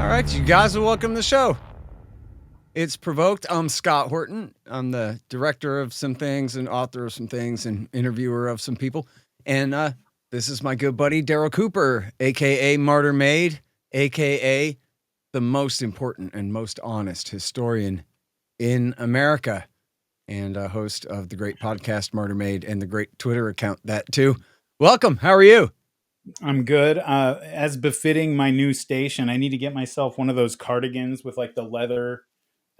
All right, you guys are welcome to the show. It's Provoked. I'm Scott Horton. I'm the director of some things and author of some things and interviewer of some people. And this is my good buddy, Darryl Cooper, a.k.a. Martyr Made, a.k.a. the most important and most honest historian in America, and a host of the great podcast Martyr Made and the great Twitter account, that too. Welcome. How are you? I'm good. As befitting my new station, I need to get myself one of those cardigans with like the leather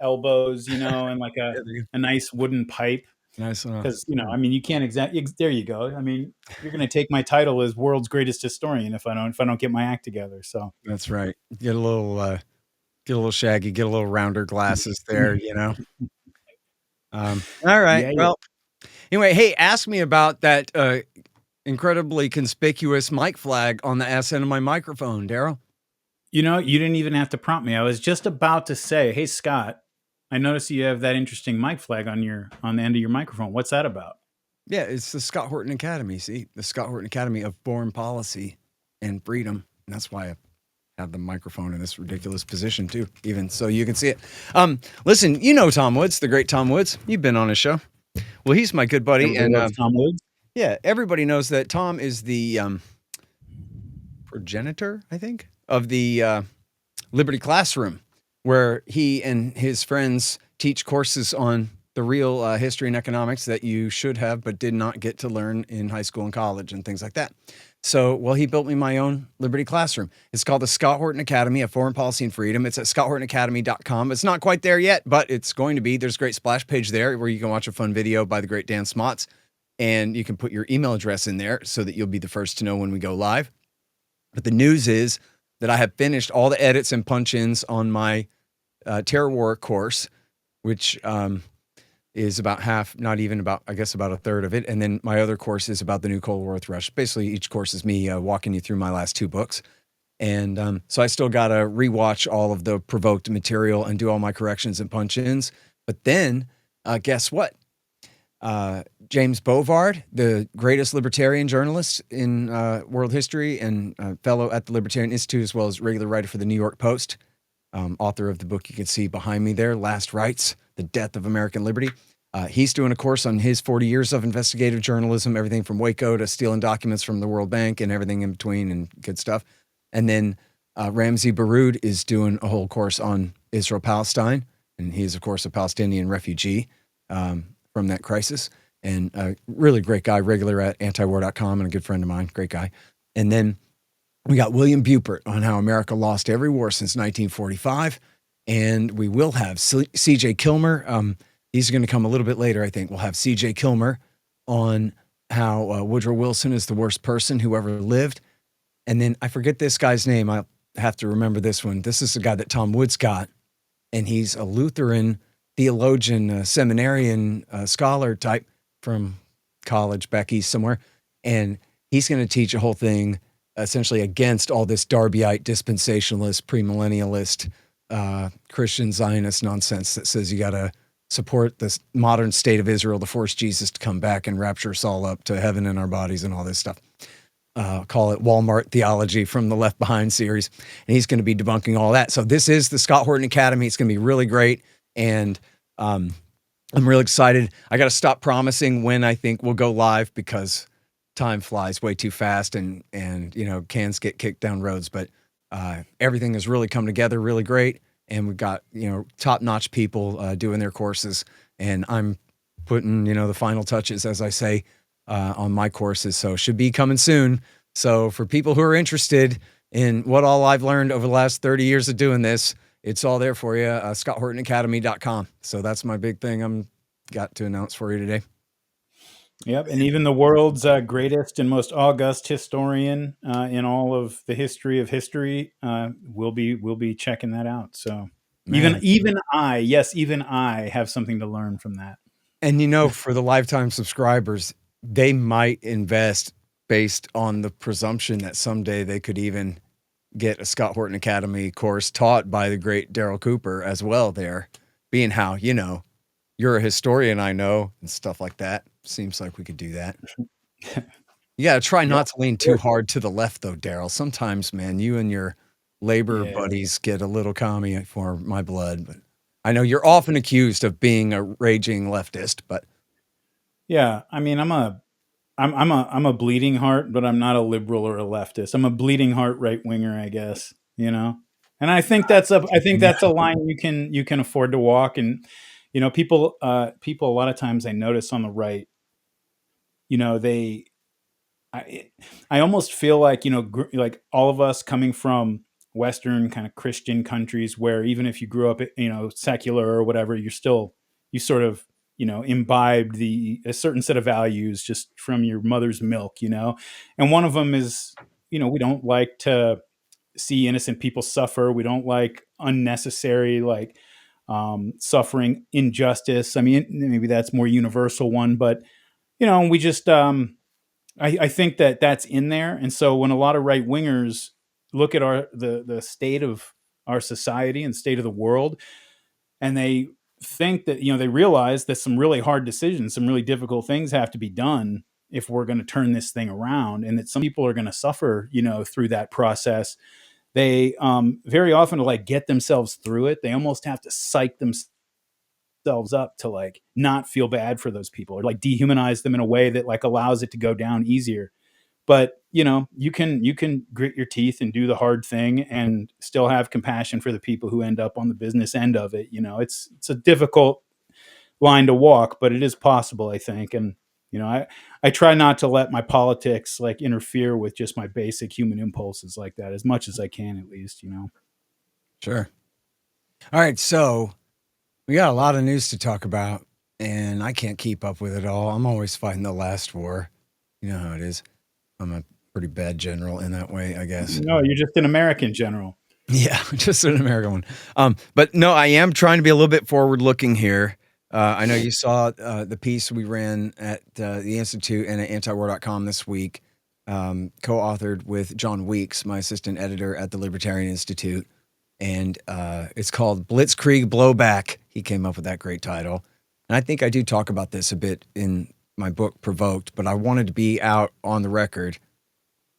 elbows, and like a nice wooden pipe. Nice. Because, I mean, you can't there you go. I mean, you're going to take my title as world's greatest historian if I don't get my act together. So that's right. Get a little shaggy, get a little rounder glasses there, All right. Yeah. Well, anyway, hey, ask me about that incredibly conspicuous mic flag on the ass end of my microphone, Darryl. You didn't even have to prompt me. I was just about to say, hey, Scott, I noticed you have that interesting mic flag on the end of your microphone. What's that about? Yeah, it's the Scott Horton Academy. See, the Scott Horton Academy of Foreign Policy and Freedom. And that's why I have the microphone in this ridiculous position too, even so you can see it. Listen, Tom Woods, the great Tom Woods. You've been on his show. Well, he's my good buddy. Everybody loves Tom Woods. Yeah, everybody knows that Tom is the progenitor, I think, of the Liberty Classroom, where he and his friends teach courses on the real history and economics that you should have but did not get to learn in high school and college and things like that. So, well, he built me my own Liberty Classroom. It's called the Scott Horton Academy of Foreign Policy and Freedom. It's at scotthortonacademy.com. It's not quite there yet, but it's going to be. There's a great splash page there where you can watch a fun video by the great Dan Smots, and you can put your email address in there so that you'll be the first to know when we go live. But the news is that I have finished all the edits and punch-ins on my Terror War course, which is about half, not even about, I guess about a third of it. And then my other course is about the new Cold War thrush. Basically, each course is me walking you through my last two books. And so I still got to rewatch all of the Provoked material and do all my corrections and punch-ins. But then, guess what? James Bovard, the greatest libertarian journalist in world history and fellow at the Libertarian Institute, as well as regular writer for the New York Post, author of the book you can see behind me there, Last Rights, The Death of American Liberty. He's doing a course on his 40 years of investigative journalism, everything from Waco to stealing documents from the World Bank and everything in between and good stuff. And then Ramzi Baroud is doing a whole course on Israel-Palestine, and he's, of course, a Palestinian refugee from that crisis, and a really great guy, regular at antiwar.com and a good friend of mine, great guy. And then we got William Bupert on how America lost every war since 1945. And we will have C.J. Kilmer. He's going to come a little bit later, I think. We'll have C.J. Kilmer on how Woodrow Wilson is the worst person who ever lived. And then I forget this guy's name. I'll have to remember this one. This is the guy that Tom Woods got, and he's a Lutheran theologian, seminarian, scholar type from college back east somewhere. And he's going to teach a whole thing essentially against all this Darbyite, dispensationalist, premillennialist, Christian Zionist nonsense that says you got to support this modern state of Israel to force Jesus to come back and rapture us all up to heaven in our bodies and all this stuff. Call it Walmart theology from the Left Behind series. And he's going to be debunking all that. So this is the Scott Horton Academy. It's going to be really great. And I'm really excited. I got to stop promising when I think we'll go live because time flies way too fast and cans get kicked down roads. But everything has really come together really great. And we've got, top-notch people doing their courses. And I'm putting, the final touches, as I say, on my courses. So should be coming soon. So for people who are interested in what all I've learned over the last 30 years of doing this, it's all there for you, scotthortonacademy.com. So that's my big thing I'm got to announce for you today. Yep, and even the world's greatest and most august historian in all of the history of history will be checking that out. So even I have something to learn from that. And for the lifetime subscribers, they might invest based on the presumption that someday they could even get a Scott Horton Academy course taught by the great Darryl Cooper as well there, being how, you're a historian, I know, and stuff like that. Seems like we could do that. You got to try not to lean too hard to the left, though, Darryl. Sometimes, man, you and your labor Yeah. buddies get a little commie for my blood, but I know you're often accused of being a raging leftist, but Yeah, I mean, I'm a bleeding heart, but I'm not a liberal or a leftist. I'm a bleeding heart right winger, I guess. You know, and I think that's a line you can afford to walk. And people a lot of times I notice on the right, you know, I I almost feel like like all of us coming from Western kind of Christian countries, where even if you grew up secular or whatever, you sort of imbibed a certain set of values just from your mother's milk, and one of them is we don't like to see innocent people suffer. We don't like unnecessary suffering, injustice. I mean, maybe that's more universal one, but we just I think that that's in there. And so when a lot of right wingers look at the state of our society and state of the world, and they think that they realize that some really hard decisions, some really difficult things have to be done if we're going to turn this thing around, and that some people are going to suffer through that process. They very often, to like get themselves through it, they almost have to psych themselves up to like not feel bad for those people, or like dehumanize them in a way that like allows it to go down easier. But you can grit your teeth and do the hard thing and still have compassion for the people who end up on the business end of it. It's a difficult line to walk, but it is possible, I think. And I try not to let my politics like interfere with just my basic human impulses like that, as much as I can, at least. sure. All right, so we got a lot of news to talk about, and I can't keep up with it all. I'm always fighting the last war. You know how it is. I'm a pretty bad general in that way, I guess. No, you're just an American general. Yeah, just an American one. But no, I am trying to be a little bit forward looking here. I know you saw the piece we ran at the Institute and at antiwar.com this week, co-authored with John Weeks, my assistant editor at the Libertarian Institute. And it's called Blitzkrieg Blowback. He came up with that great title. And I think I do talk about this a bit in my book, Provoked, but I wanted to be out on the record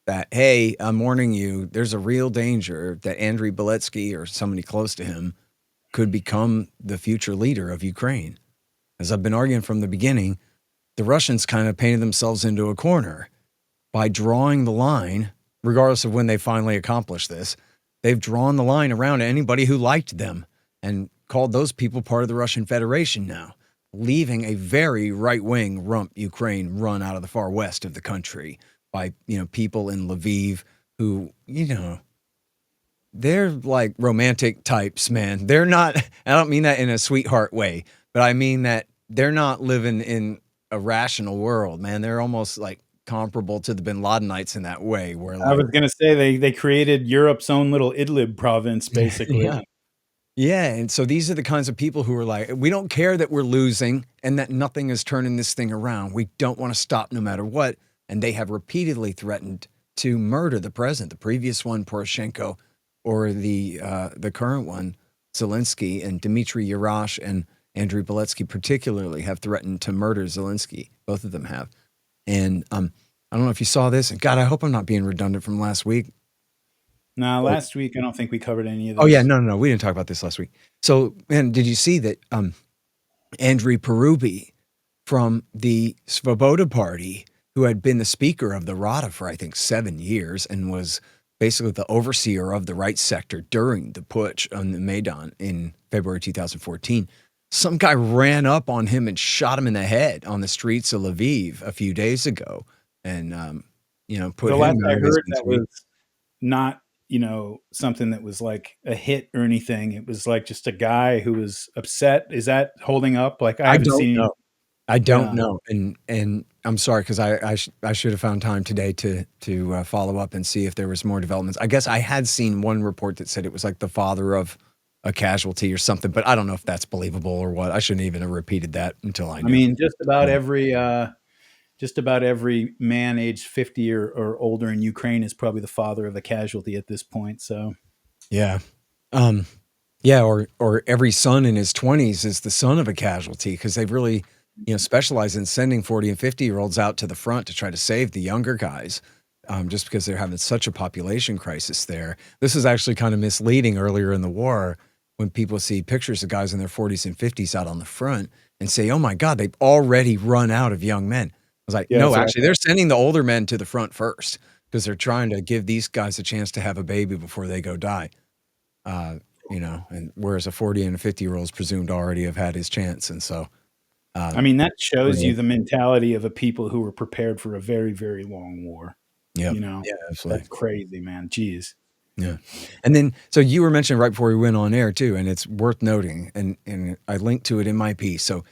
that, hey, I'm warning you, there's a real danger that Andrei Beletsky or somebody close to him could become the future leader of Ukraine. As I've been arguing from the beginning, the Russians kind of painted themselves into a corner by drawing the line, regardless of when they finally accomplish this. They've drawn the line around anybody who liked them and called those people part of the Russian Federation now, leaving a very right-wing rump Ukraine run out of the far west of the country by, people in Lviv who, they're like romantic types, man. They're not, I don't mean that in a sweetheart way, but I mean that they're not living in a rational world, man. They're almost like comparable to the Bin Ladenites in that way, where I was going to say they created Europe's own little Idlib province, basically. yeah. Yeah, and so these are the kinds of people who are like, we don't care that we're losing and that nothing is turning this thing around. We don't want to stop no matter what. And they have repeatedly threatened to murder the president, the previous one, Poroshenko, or the current one, Zelensky, and Dmitry Yarash and Andrei Beletsky particularly have threatened to murder Zelensky. Both of them have. And I don't know if you saw this. And God, I hope I'm not being redundant from last week. No, last week I don't think we covered any of this. Oh yeah, no, we didn't talk about this last week. So, man, did you see that Andrei Parubi from the Svoboda Party, who had been the speaker of the Rada for I think 7 years and was basically the overseer of the right sector during the putsch on the Maidan in February 2014, some guy ran up on him and shot him in the head on the streets of Lviv a few days ago, and put the him last out I of his heard, that misery. was not something that was like a hit or anything. It was like just a guy who was upset. Is that holding up? Like I I haven't don't seen. know. I don't Yeah. know, and I'm sorry because I should have found time today to follow up and see if there was more developments. I guess I had seen one report that said it was like the father of a casualty or something, but I don't know if that's believable or what. I shouldn't even have repeated that until I I knew. mean, just about every man aged 50 or older in Ukraine is probably the father of a casualty at this point. So Yeah. Yeah, or every son in his 20s is the son of a casualty because they've really, specialize in sending 40 and 50-year-olds out to the front to try to save the younger guys. just because they're having such a population crisis there. This is actually kind of misleading earlier in the war when people see pictures of guys in their 40s and 50s out on the front and say, oh my God, they've already run out of young men. I was like, Yeah, no, that's actually, they're sending the older men to the front first because they're trying to give these guys a chance to have a baby before they go die. And whereas a 40 and a 50-year-old is presumed already have had his chance. And so, I mean, that shows yeah. you the mentality of a people who were prepared for a very, very long war. Yep. You know, Yeah, absolutely. that's crazy, man. Jeez. Yeah. And then, so you were mentioning right before we went on air too, and it's worth noting, and I linked to it in my piece. So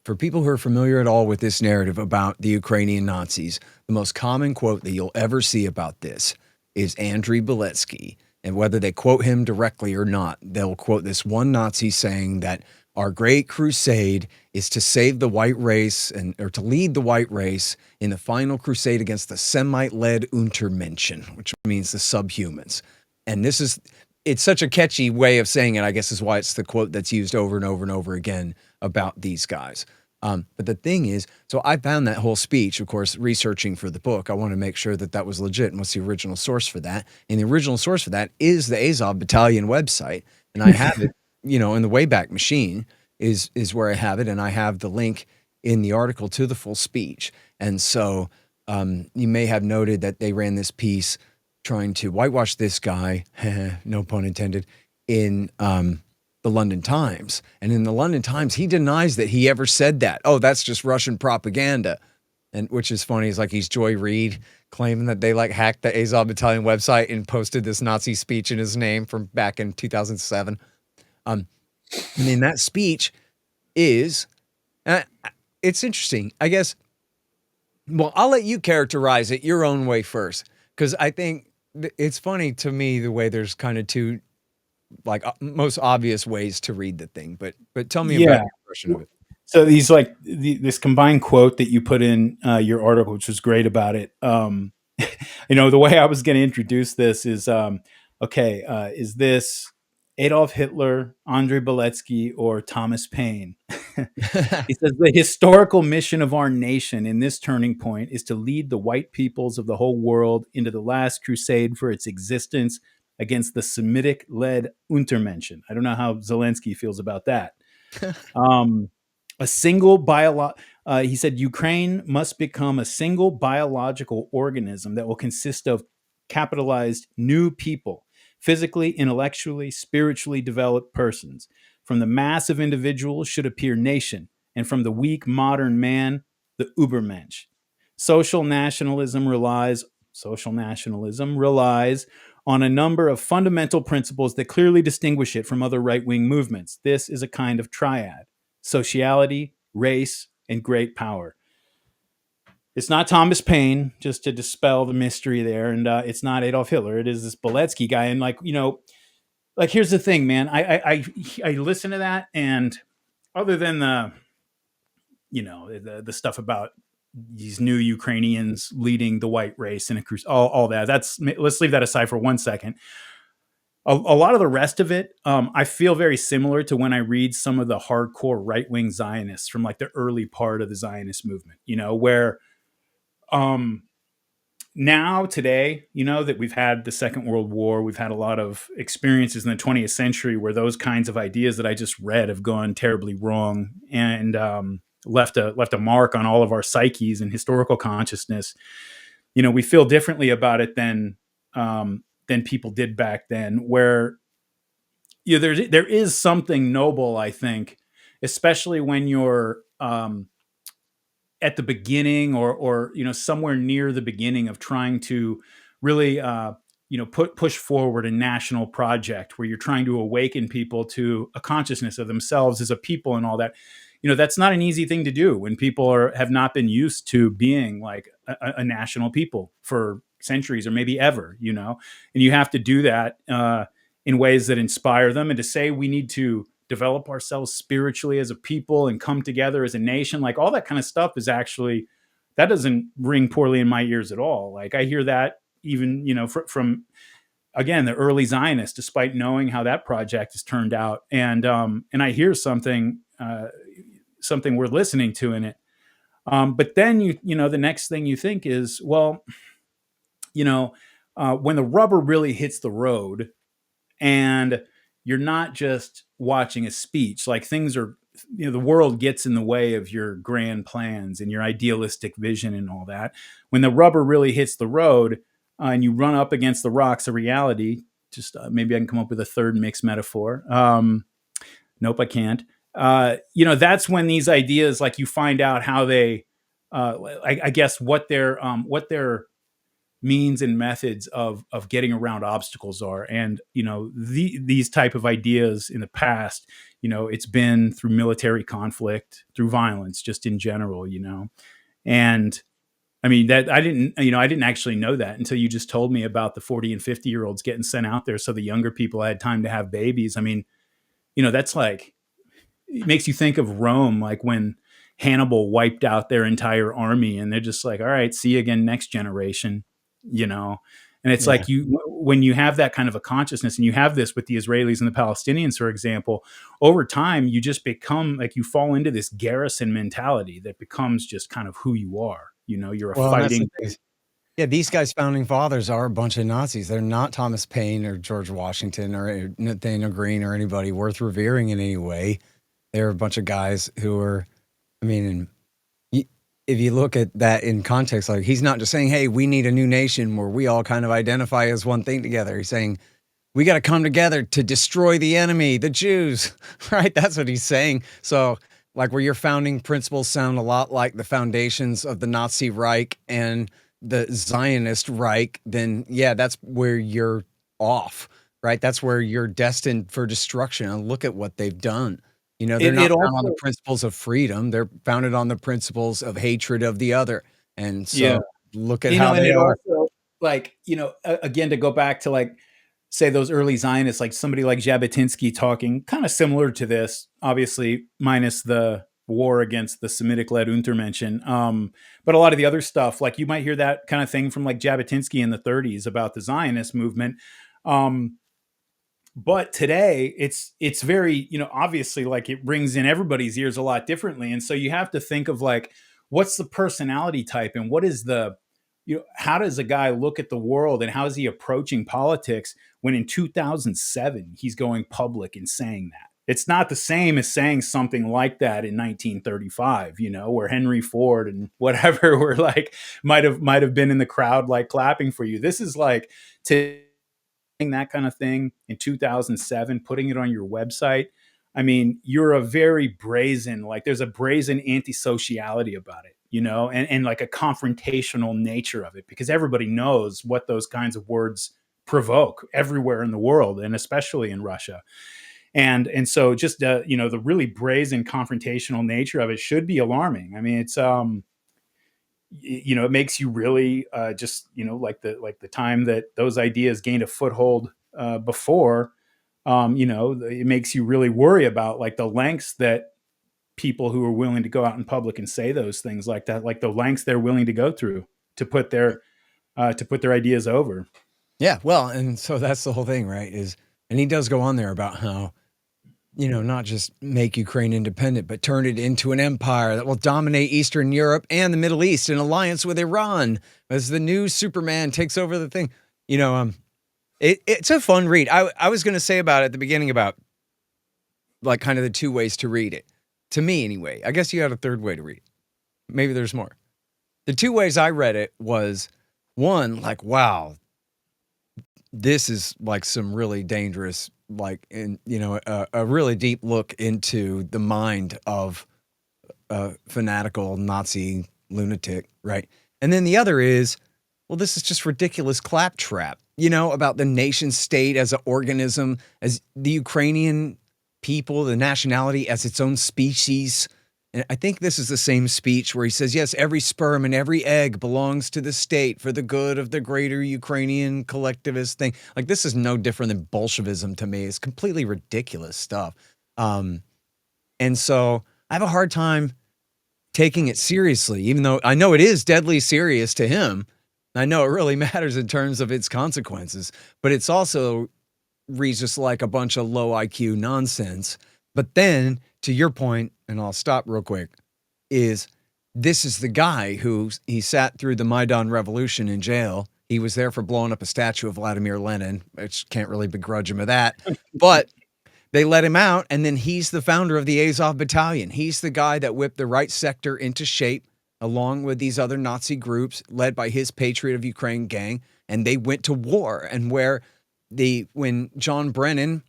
for people who are familiar at all with this narrative about the Ukrainian Nazis, the most common quote that you'll ever see about this is Andrei Beletsky. And whether they quote him directly or not, they'll quote this one Nazi saying that our great crusade is to save the white race or to lead the white race in the final crusade against the Semite-led Untermenschen, which means the subhumans. And it's such a catchy way of saying it, I guess is why it's the quote that's used over and over and over again about these guys. But the thing is, so I found that whole speech, of course, researching for the book. I want to make sure that that was legit and what's the original source for that. And the original source for that is the Azov Battalion website. And I have it, in the Wayback Machine is where I have it. And I have the link in the article to the full speech. And so you may have noted that they ran this piece trying to whitewash this guy, no pun intended, in the London Times. And in the London Times, he denies that he ever said that. Oh, that's just Russian propaganda. And which is funny, is like he's Joy Reid claiming that they hacked the Azov Battalion website and posted this Nazi speech in his name from back in 2007. And in that speech is, it's interesting, I guess. Well, I'll let you characterize it your own way first, because I think it's funny to me the way there's kind of two most obvious ways to read the thing, but tell me about your impression of it. So these this combined quote that you put in your article, which was great about it. The way I was going to introduce this is, is this Adolf Hitler, Andrei Beletsky, or Thomas Paine? He says the historical mission of our nation in this turning point is to lead the white peoples of the whole world into the last crusade for its existence against the Semitic-led Untermenschen. I don't know how Zelensky feels about that. A single he said Ukraine must become a single biological organism that will consist of capitalized new people, physically, intellectually, spiritually developed persons. From the mass of individuals should appear nation, and from the weak modern man, the Übermensch. Social nationalism relies on a number of fundamental principles that clearly distinguish it from other right-wing movements. This is a kind of triad: sociality, race, and great power. It's not Thomas Paine, just to dispel the mystery there, and it's not Adolf Hitler. It is this Beletsky guy, and here's the thing, man. I listen to that, and other than the stuff about these new Ukrainians leading the white race in a cruise, all that. Let's leave that aside for 1 second. A lot of the rest of it, I feel very similar to when I read some of the hardcore right-wing Zionists from the early part of the Zionist movement, where now today, that we've had the Second World War, we've had a lot of experiences in the 20th century where those kinds of ideas that I just read have gone terribly wrong and left a mark on all of our psyches and historical consciousness. We feel differently about it than people did back then, where there is something noble, I think, especially when you're at the beginning or somewhere near the beginning of trying to really push forward a national project where you're trying to awaken people to a consciousness of themselves as a people and all that. That's not an easy thing to do when people have not been used to being like a national people for centuries or maybe ever, and you have to do that in ways that inspire them, and to say we need to develop ourselves spiritually as a people and come together as a nation, like all that kind of stuff is actually, that doesn't ring poorly in my ears at all. Like I hear that even, from again, the early Zionists, despite knowing how that project has turned out. And I hear something worth listening to in it. But then the next thing you think is, well, you know, when the rubber really hits the road, and you're not just watching a speech, like things are, the world gets in the way of your grand plans and your idealistic vision and all that. When the rubber really hits the road, and you run up against the rocks of reality, just maybe I can come up with a third mixed metaphor. Nope, I can't. That's when these ideas, like, you find out how they, I guess, what their means and methods of getting around obstacles are. And these type of ideas in the past, it's been through military conflict, through violence, just in general. And I mean, that I didn't actually know that until you just told me about the 40 and 50-year-olds getting sent out there so the younger people had time to have babies. I mean, that's like, it makes you think of Rome, like when Hannibal wiped out their entire army, and they're just like, all right, see you again next generation, you know? And it's Yeah. like, when you have that kind of a consciousness, and you have this with the Israelis and the Palestinians, for example, over time, you just become like, you fall into this garrison mentality that becomes just kind of who you are. You're a Well, and that's the fighting. thing is, yeah, these guys, founding fathers, are a bunch of Nazis. They're not Thomas Paine or George Washington or Nathaniel Greene or anybody worth revering in any way. They're a bunch of guys who are, I mean, if you look at that in context, like, he's not just saying, hey, we need a new nation where we all kind of identify as one thing together. He's saying, we got to come together to destroy the enemy, the Jews, right? That's what he's saying. So, like, where your founding principles sound a lot like the foundations of the Nazi Reich and the Zionist Reich, then yeah, that's where you're off, right? That's where you're destined for destruction. And look at what they've done. They're It not founded on the also, principles of freedom. They're founded on the principles of hatred of the other. And yeah. so look at how And they it are. also, like, again, to go back to, like, say those early Zionists, like somebody like Jabotinsky, talking kind of similar to this, obviously minus the war against the Semitic-led Untermenschen. But a lot of the other stuff, like, you might hear that kind of thing from like Jabotinsky in the 30s about the Zionist movement. Um, but today it's very, obviously, like, it rings in everybody's ears a lot differently. And so you have to think of, like, what's the personality type, and what is the, how does a guy look at the world, and how is he approaching politics when in 2007 he's going public and saying that? It's not the same as saying something like that in 1935, where Henry Ford and whatever were like, might have been in the crowd, like, clapping for you. This is like, to that kind of thing in 2007, putting it on your website. I mean, you're a very brazen, like, there's a brazen antisociality about it, and like a confrontational nature of it, because everybody knows what those kinds of words provoke everywhere in the world, and especially in Russia. And so, just the really brazen confrontational nature of it should be alarming. I mean, it's it makes you really, just, like the time that those ideas gained a foothold, before, it makes you really worry about, like, the lengths that people who are willing to go out in public and say those things like that, like the lengths they're willing to go through to put their ideas over. Yeah, well, and so that's the whole thing, right? And he does go on there about how, not just make Ukraine independent, but turn it into an empire that will dominate Eastern Europe and the Middle East in alliance with Iran as the new Superman takes over the thing. It's a fun read. I was going to say about it at the beginning about, like, kind of the two ways to read it. To me, anyway. I guess you had a third way to read it. Maybe there's more. The two ways I read it was, one, like, wow, this is like some really dangerous, like, a really deep look into the mind of a fanatical Nazi lunatic, right? And then the other is, well, this is just ridiculous claptrap, about the nation state as an organism, as the Ukrainian people, the nationality as its own species. And I think this is the same speech where he says, yes, every sperm and every egg belongs to the state for the good of the greater Ukrainian collectivist thing. Like, this is no different than Bolshevism to me. It's completely ridiculous stuff. And so I have a hard time taking it seriously, even though I know it is deadly serious to him. I know it really matters in terms of its consequences, but it's also reads just like a bunch of low IQ nonsense. But then, to your point, and I'll stop real quick, is this is the guy who he sat through the Maidan Revolution in jail. He was there for blowing up a statue of Vladimir Lenin, which can't really begrudge him of that. But they let him out, and then he's the founder of the Azov Battalion. He's the guy that whipped the right sector into shape, along with these other Nazi groups led by his Patriot of Ukraine gang, and they went to war. And when John Brennan,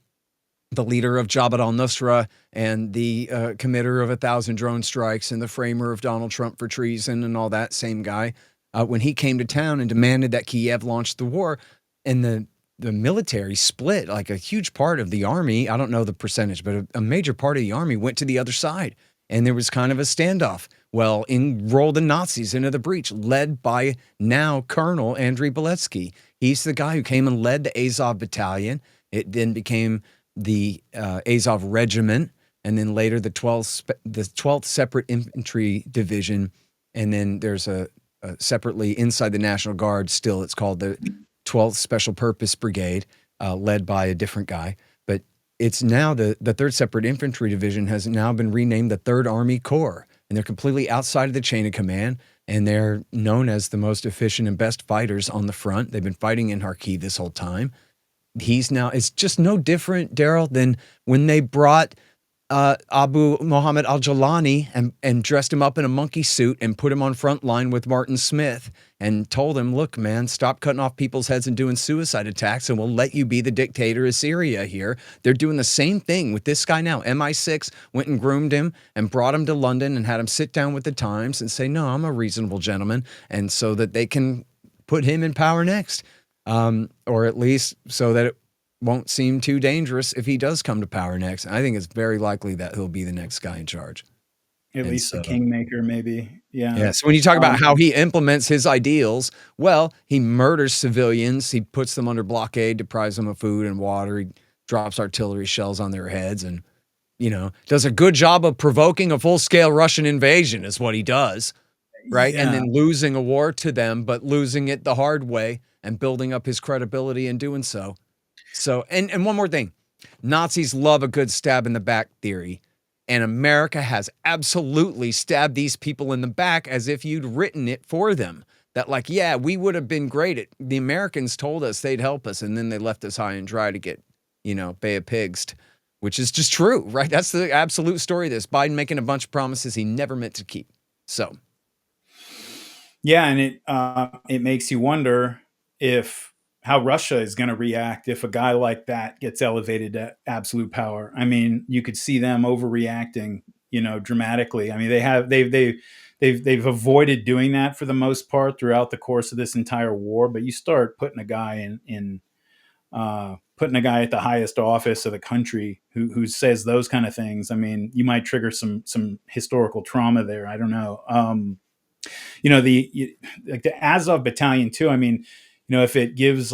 the leader of Jabhat al-Nusra and the committer of 1,000 drone strikes and the framer of Donald Trump for treason and all that, same guy, when he came to town and demanded that Kiev launch the war, and the military split, like a huge part of the army, I don't know the percentage, but a major part of the army went to the other side. And there was kind of a standoff. Well, in rolled the Nazis into the breach, led by now Colonel Andrei Beletsky. He's the guy who came and led the Azov Battalion. It then became the Azov Regiment, and then later the 12th Separate Infantry Division. And then there's a separately inside the National Guard, still it's called the 12th Special Purpose Brigade, led by a different guy. But it's now the 3rd Separate Infantry Division has now been renamed the 3rd Army Corps, and they're completely outside of the chain of command, and they're known as the most efficient and best fighters on the front. They've been fighting in Kharkiv this whole time. It's just no different, Daryl, than when they brought Abu Muhammad al-Jawlani and dressed him up in a monkey suit and put him on front line with Martin Smith and told him, look, man, stop cutting off people's heads and doing suicide attacks, and we'll let you be the dictator of Syria here. They're doing the same thing with this guy now. MI6 went and groomed him and brought him to London and had him sit down with the Times and say, no, I'm a reasonable gentleman, and so that they can put him in power next, or at least so that it won't seem too dangerous if he does come to power next. I think it's very likely that he'll be the next guy in charge. At least the kingmaker, maybe. Yeah. Yeah. So when you talk about how he implements his ideals, well, he murders civilians. He puts them under blockade, deprives them of food and water. He drops artillery shells on their heads and, does a good job of provoking a full-scale Russian invasion is what he does, right? Yeah. And then losing a war to them, but losing it the hard way and building up his credibility in doing so. So, and one more thing, Nazis love a good stab in the back theory, and America has absolutely stabbed these people in the back as if you'd written it for them. That like, yeah, we would have been great. The Americans told us they'd help us, and then they left us high and dry to get, Bay of Pigs, which is just true, right? That's the absolute story of this. Biden making a bunch of promises he never meant to keep. So. Yeah, and it makes you wonder how Russia is going to react if a guy like that gets elevated to absolute power. I mean, you could see them overreacting, dramatically. I mean, they've avoided doing that for the most part throughout the course of this entire war. But you start putting a guy putting a guy at the highest office of the country who says those kind of things. I mean, you might trigger some historical trauma there. I don't know. Like the Azov Battalion too. I mean, if it gives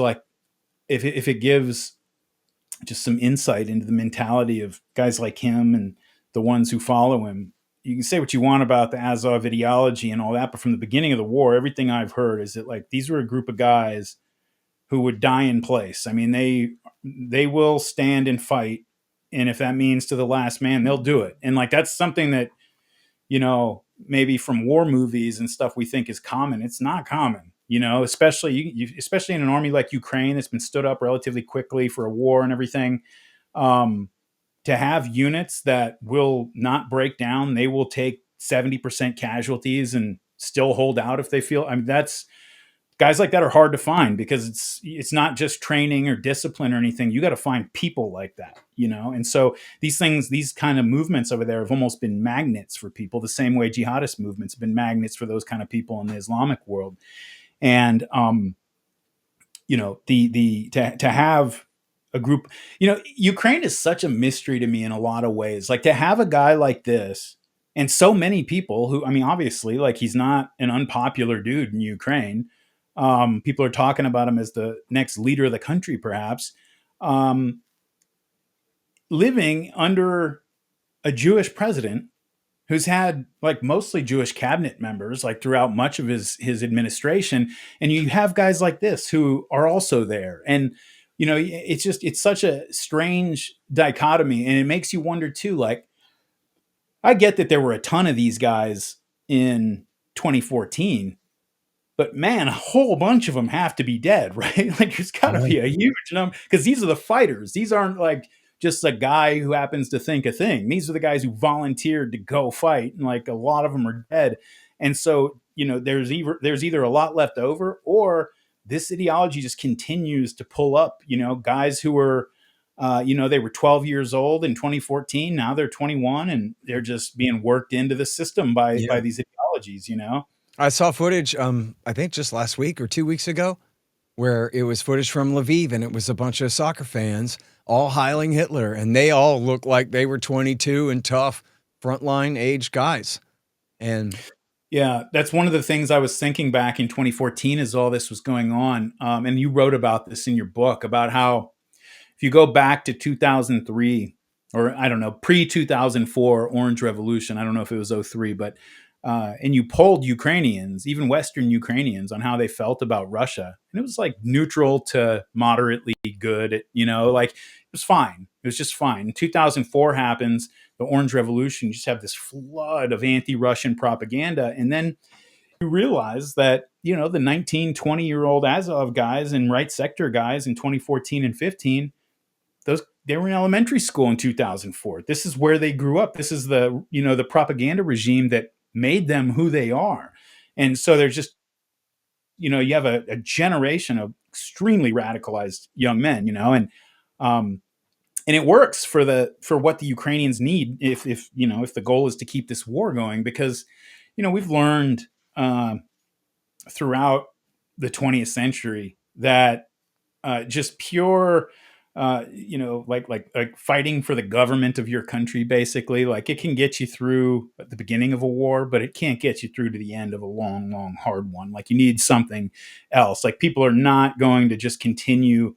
if it gives just some insight into the mentality of guys like him and the ones who follow him, you can say what you want about the Azov ideology and all that, but from the beginning of the war, everything I've heard is that like these were a group of guys who would die in place. I mean, they will stand and fight, and if that means to the last man, they'll do it. And like that's something that maybe from war movies and stuff we think is common. It's not common. Especially especially in an army like Ukraine that's been stood up relatively quickly for a war and everything, to have units that will not break down. They will take 70% casualties and still hold out if they feel. I mean, that's guys like that are hard to find because it's not just training or discipline or anything. You got to find people like that, And so these kind of movements over there have almost been magnets for people, the same way jihadist movements have been magnets for those kind of people in the Islamic world. And to have a group, Ukraine is such a mystery to me in a lot of ways. Like to have a guy like this and so many people who, I mean, obviously, like he's not an unpopular dude in Ukraine. People are talking about him as the next leader of the country, perhaps. Living under a Jewish president who's had like mostly Jewish cabinet members like throughout much of his administration. And you have guys like this who are also there. And, it's such a strange dichotomy. And it makes you wonder too, like, I get that there were a ton of these guys in 2014, but man, a whole bunch of them have to be dead, right? Like there's got to Right. be a huge number because these are the fighters. These aren't like just a guy who happens to think a thing. These are the guys who volunteered to go fight, and like a lot of them are dead. And so, there's either a lot left over, or this ideology just continues to pull up. Guys who were, they were 12 years old in 2014. Now they're 21, and they're just being worked into the system by Yeah. these ideologies. I saw footage, I think just last week or 2 weeks ago, where it was footage from Lviv, and it was a bunch of soccer fans all hailing Hitler, and they all looked like they were 22 and tough frontline age guys. And Yeah, that's one of the things I was thinking back in 2014 as all this was going on. And you wrote about this in your book about how if you go back to 2003, or I don't know, pre 2004 Orange Revolution, I don't know if it was '03, but and you polled Ukrainians, even Western Ukrainians, on how they felt about Russia, and it was like neutral to moderately good. Like it was fine. It was just fine. 2004 happens, the Orange Revolution. You just have this flood of anti-Russian propaganda, and then you realize that the 19, 20-year-old Azov guys and right sector guys in 2014 and 15, they were in elementary school in 2004. This is where they grew up. This is the propaganda regime that made them who they are. And so there's just, you have a generation of extremely radicalized young men, and it works for what the Ukrainians need if the goal is to keep this war going, because we've learned throughout the 20th century that just pure like fighting for the government of your country, basically, like it can get you through at the beginning of a war, but it can't get you through to the end of a long hard one. Like you need something else. Like people are not going to just continue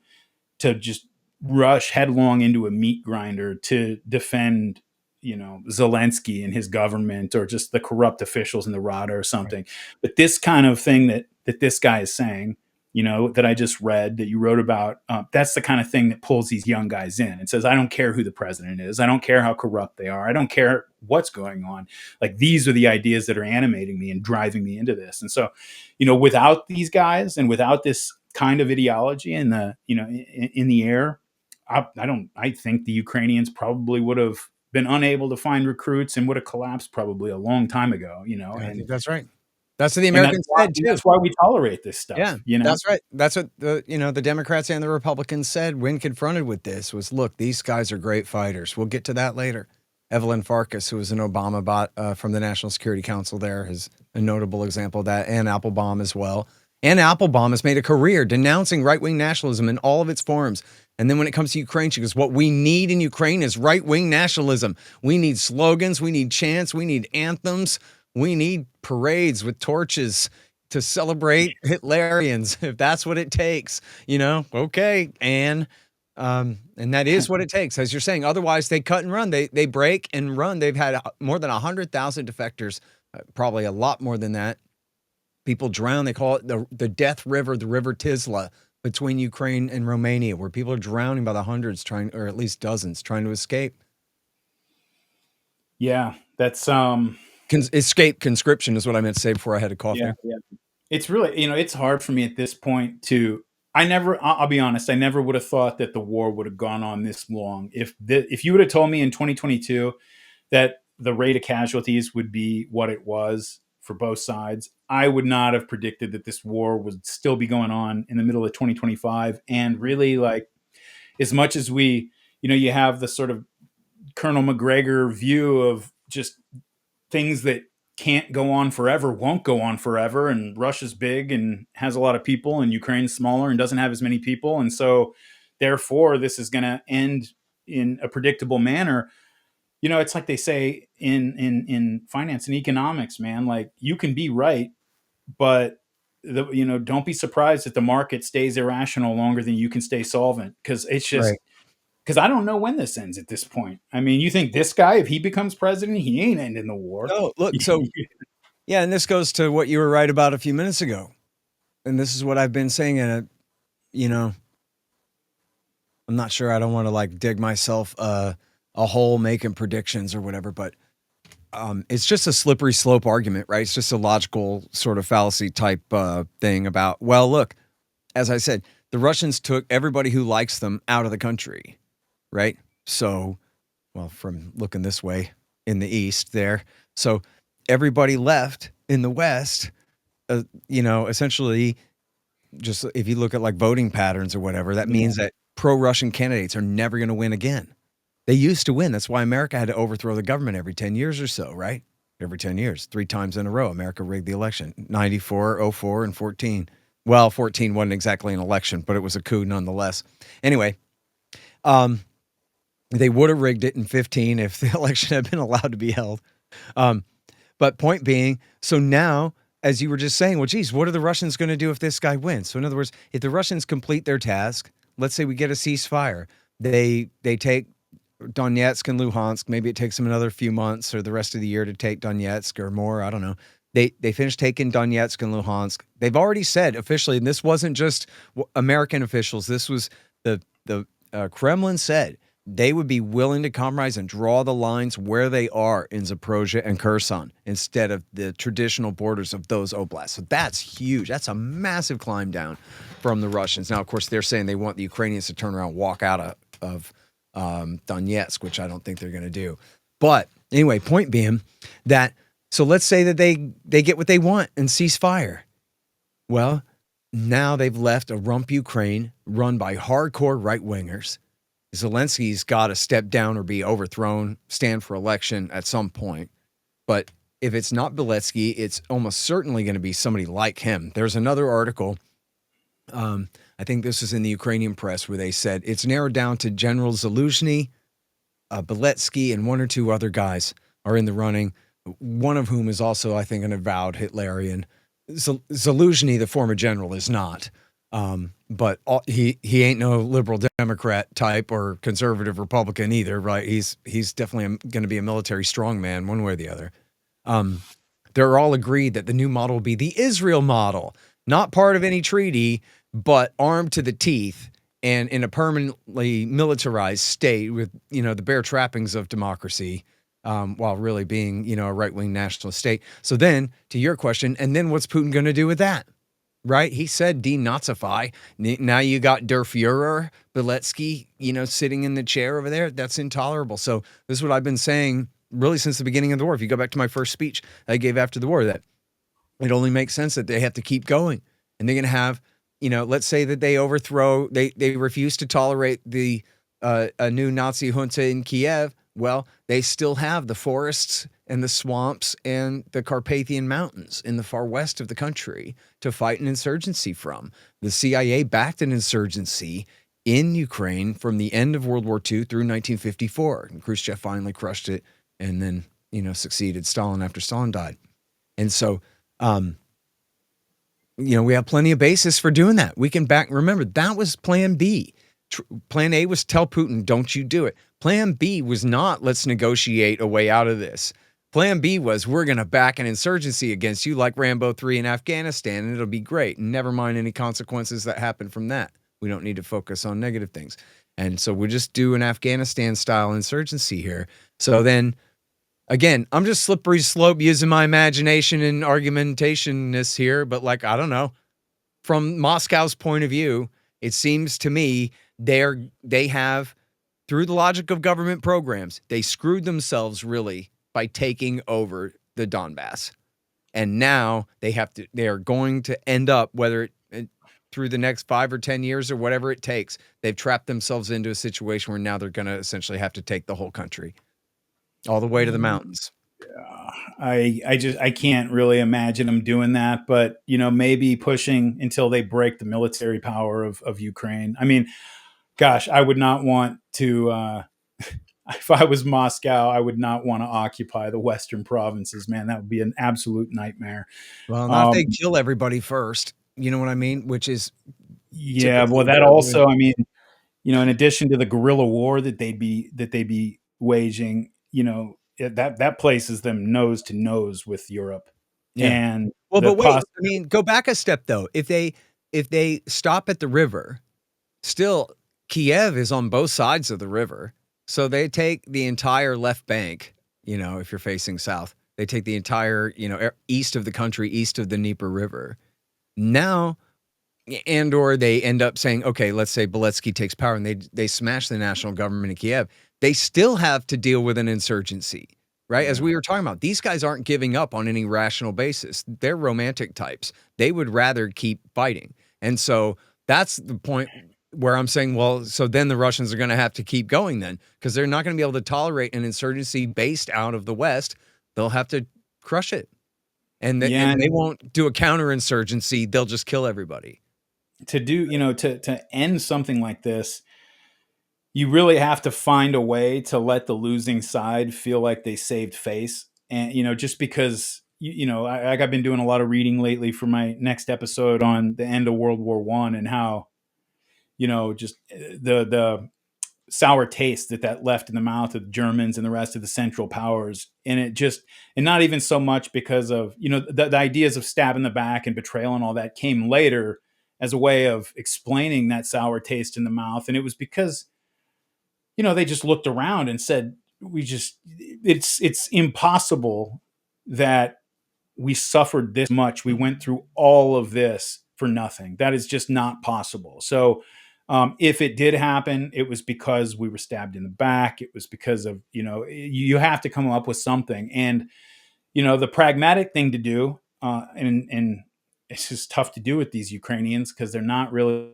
to just rush headlong into a meat grinder to defend Zelensky and his government, or just the corrupt officials in the Rada or something. But this kind of thing that this guy is saying, that I just read, that you wrote about, that's the kind of thing that pulls these young guys in and says, I don't care who the president is. I don't care how corrupt they are. I don't care what's going on. Like these are the ideas that are animating me and driving me into this. And so, without these guys and without this kind of ideology in the, in the air, I think the Ukrainians probably would have been unable to find recruits and would have collapsed probably a long time ago, I and think that's right. That's what the and that's Americans why, said and too. that's why we tolerate this Yeah, stuff, that's right. That's what the Democrats and the Republicans said when confronted with this was, look, these guys are great fighters. We'll get to that later. Evelyn Farkas, who was an Obama bot from the National Security Council there, is a notable example of that. Ann Applebaum as well. Ann Applebaum has made a career denouncing right-wing nationalism in all of its forms. And then when it comes to Ukraine, she goes, what we need in Ukraine is right-wing nationalism. We need slogans. We need chants. We need anthems. We need parades with torches to celebrate Hitlerians, if that's what it takes, okay. And that is what it takes, as you're saying. Otherwise, they cut and run. They break and run. They've had more than 100,000 defectors, probably a lot more than that. People drown. They call it the death river, the river Tisla, between Ukraine and Romania, where people are drowning by the hundreds, or at least dozens, trying to escape. Yeah, that's escape conscription is what I meant to say before I had a cough yeah, there. yeah. It's really, it's hard for me at this point to. I'll be honest, I never would have thought that the war would have gone on this long. If you would have told me in 2022 that the rate of casualties would be what it was for both sides, I would not have predicted that this war would still be going on in the middle of 2025. And really, like, as much as we, you have the sort of Colonel McGregor view of just things that can't go on forever, won't go on forever. And Russia's big and has a lot of people, and Ukraine's smaller and doesn't have as many people. And so therefore this is going to end in a predictable manner. It's like they say in finance and economics, man, like you can be right, but don't be surprised if the market stays irrational longer than you can stay solvent. Cause it's just, Right. because I don't know when this ends at this point. I mean, you think this guy, if he becomes president, he ain't ending the war. No, look, so yeah, and this goes to what you were right about a few minutes ago. And this is what I've been saying, and I'm not sure, I don't want to like dig myself a hole making predictions or whatever, but it's just a slippery slope argument, right? It's just a logical sort of fallacy type thing about, well, look, as I said, the Russians took everybody who likes them out of the country, right? So, well, from looking this way in the East there. So everybody left in the West, essentially just if you look at like voting patterns or whatever, that means that pro-Russian candidates are never going to win again. They used to win. That's why America had to overthrow the government every 10 years or so, right? Every 10 years, 3 times in a row, America rigged the election, 94, 04, and 14. Well, 14 wasn't exactly an election, but it was a coup nonetheless. Anyway, they would have rigged it in 15 if the election had been allowed to be held. But point being, so now, as you were just saying, well, geez, what are the Russians going to do if this guy wins? So in other words, if the Russians complete their task, let's say we get a ceasefire, they take Donetsk and Luhansk. Maybe it takes them another few months or the rest of the year to take Donetsk or more. I don't know. They finished taking Donetsk and Luhansk. They've already said officially, and this wasn't just American officials. This was the Kremlin said they would be willing to compromise and draw the lines where they are in Zaporozhye and Kherson instead of the traditional borders of those oblasts. So that's huge. That's a massive climb down from the Russians. Now, of course, they're saying they want the Ukrainians to turn around and walk out of Donetsk, which I don't think they're going to do. But anyway, point being that, so let's say that they get what they want and cease fire. Well, now they've left a rump Ukraine run by hardcore right-wingers. Zelensky's got to step down or be overthrown, stand for election at some point. But if it's not Beletsky, it's almost certainly going to be somebody like him. There's another article, I think this is in the Ukrainian press, where they said it's narrowed down to General Zaluzhny, Beletsky, and 1 or 2 other guys are in the running, one of whom is also, I think, an avowed Hitlerian. Zaluzhny, the former general, is not. But he ain't no liberal Democrat type or conservative Republican either, right? He's definitely going to be a military strongman one way or the other. They're all agreed that the new model will be the Israel model, not part of any treaty, but armed to the teeth and in a permanently militarized state with, the bare trappings of democracy, while really being, a right-wing nationalist state. So then, to your question, and then what's Putin going to do with that? Right? He said denazify. Now you got Der Fuhrer, Beletsky, sitting in the chair over there. That's intolerable. So this is what I've been saying really since the beginning of the war. If you go back to my first speech I gave after the war, that it only makes sense that they have to keep going. And they're going to have, let's say that they overthrow, they refuse to tolerate a new Nazi junta in Kiev. Well, they still have the forests and the swamps and the Carpathian Mountains in the far west of the country to fight an insurgency from. The CIA backed an insurgency in Ukraine from the end of World War II through 1954. And Khrushchev finally crushed it and then, succeeded Stalin after Stalin died. And so, we have plenty of basis for doing that. We can remember, that was plan B. Plan A was tell Putin, don't you do it. Plan B was not, let's negotiate a way out of this. Plan B was, we're going to back an insurgency against you like Rambo 3 in Afghanistan, and it'll be great. And never mind any consequences that happen from that. We don't need to focus on negative things. And so we'll just do an Afghanistan-style insurgency here. So then, again, I'm just slippery slope using my imagination and argumentationness here, but I don't know. From Moscow's point of view, it seems to me they have, through the logic of government programs, they screwed themselves really by taking over the Donbass. And now they are going to end up, whether through the next 5 or 10 years or whatever it takes, they've trapped themselves into a situation where now they're going to essentially have to take the whole country all the way to the mountains. I can't really imagine them doing that, but maybe pushing until they break the military power of Ukraine. I mean, gosh, I would not want to. If I was Moscow, I would not want to occupy the western provinces. Man, that would be an absolute nightmare. Well, not if they kill everybody first. You know what I mean? Which is well, that also. I mean, in addition to the guerrilla war that they'd be waging, that places them nose to nose with Europe. Yeah. And but wait, go back a step though. If they stop at the river, still Kiev is on both sides of the river. So they take the entire left bank, if you're facing south. They take the entire, east of the country, east of the Dnieper River. Now, and or they end up saying, okay, let's say Beletsky takes power and they smash the national government in Kiev. They still have to deal with an insurgency, right? As we were talking about, these guys aren't giving up on any rational basis. They're romantic types. They would rather keep fighting. And so that's the point where I'm saying, well, so then the Russians are going to have to keep going then, because they're not going to be able to tolerate an insurgency based out of the West. They'll have to crush it. And they won't do a counterinsurgency. They'll just kill everybody. To do, to end something like this, you really have to find a way to let the losing side feel like they saved face. And, just because, I've been doing a lot of reading lately for my next episode on the end of World War I and how, just the sour taste that left in the mouth of the Germans and the rest of the Central Powers. And not even so much because of, the ideas of stab in the back and betrayal and all that came later as a way of explaining that sour taste in the mouth. And it was because, they just looked around and said, it's impossible that we suffered this much. We went through all of this for nothing. That is just not possible. So if it did happen, it was because we were stabbed in the back. It was because of, you have to come up with something. And, the pragmatic thing to do, and it's just tough to do with these Ukrainians because they're not really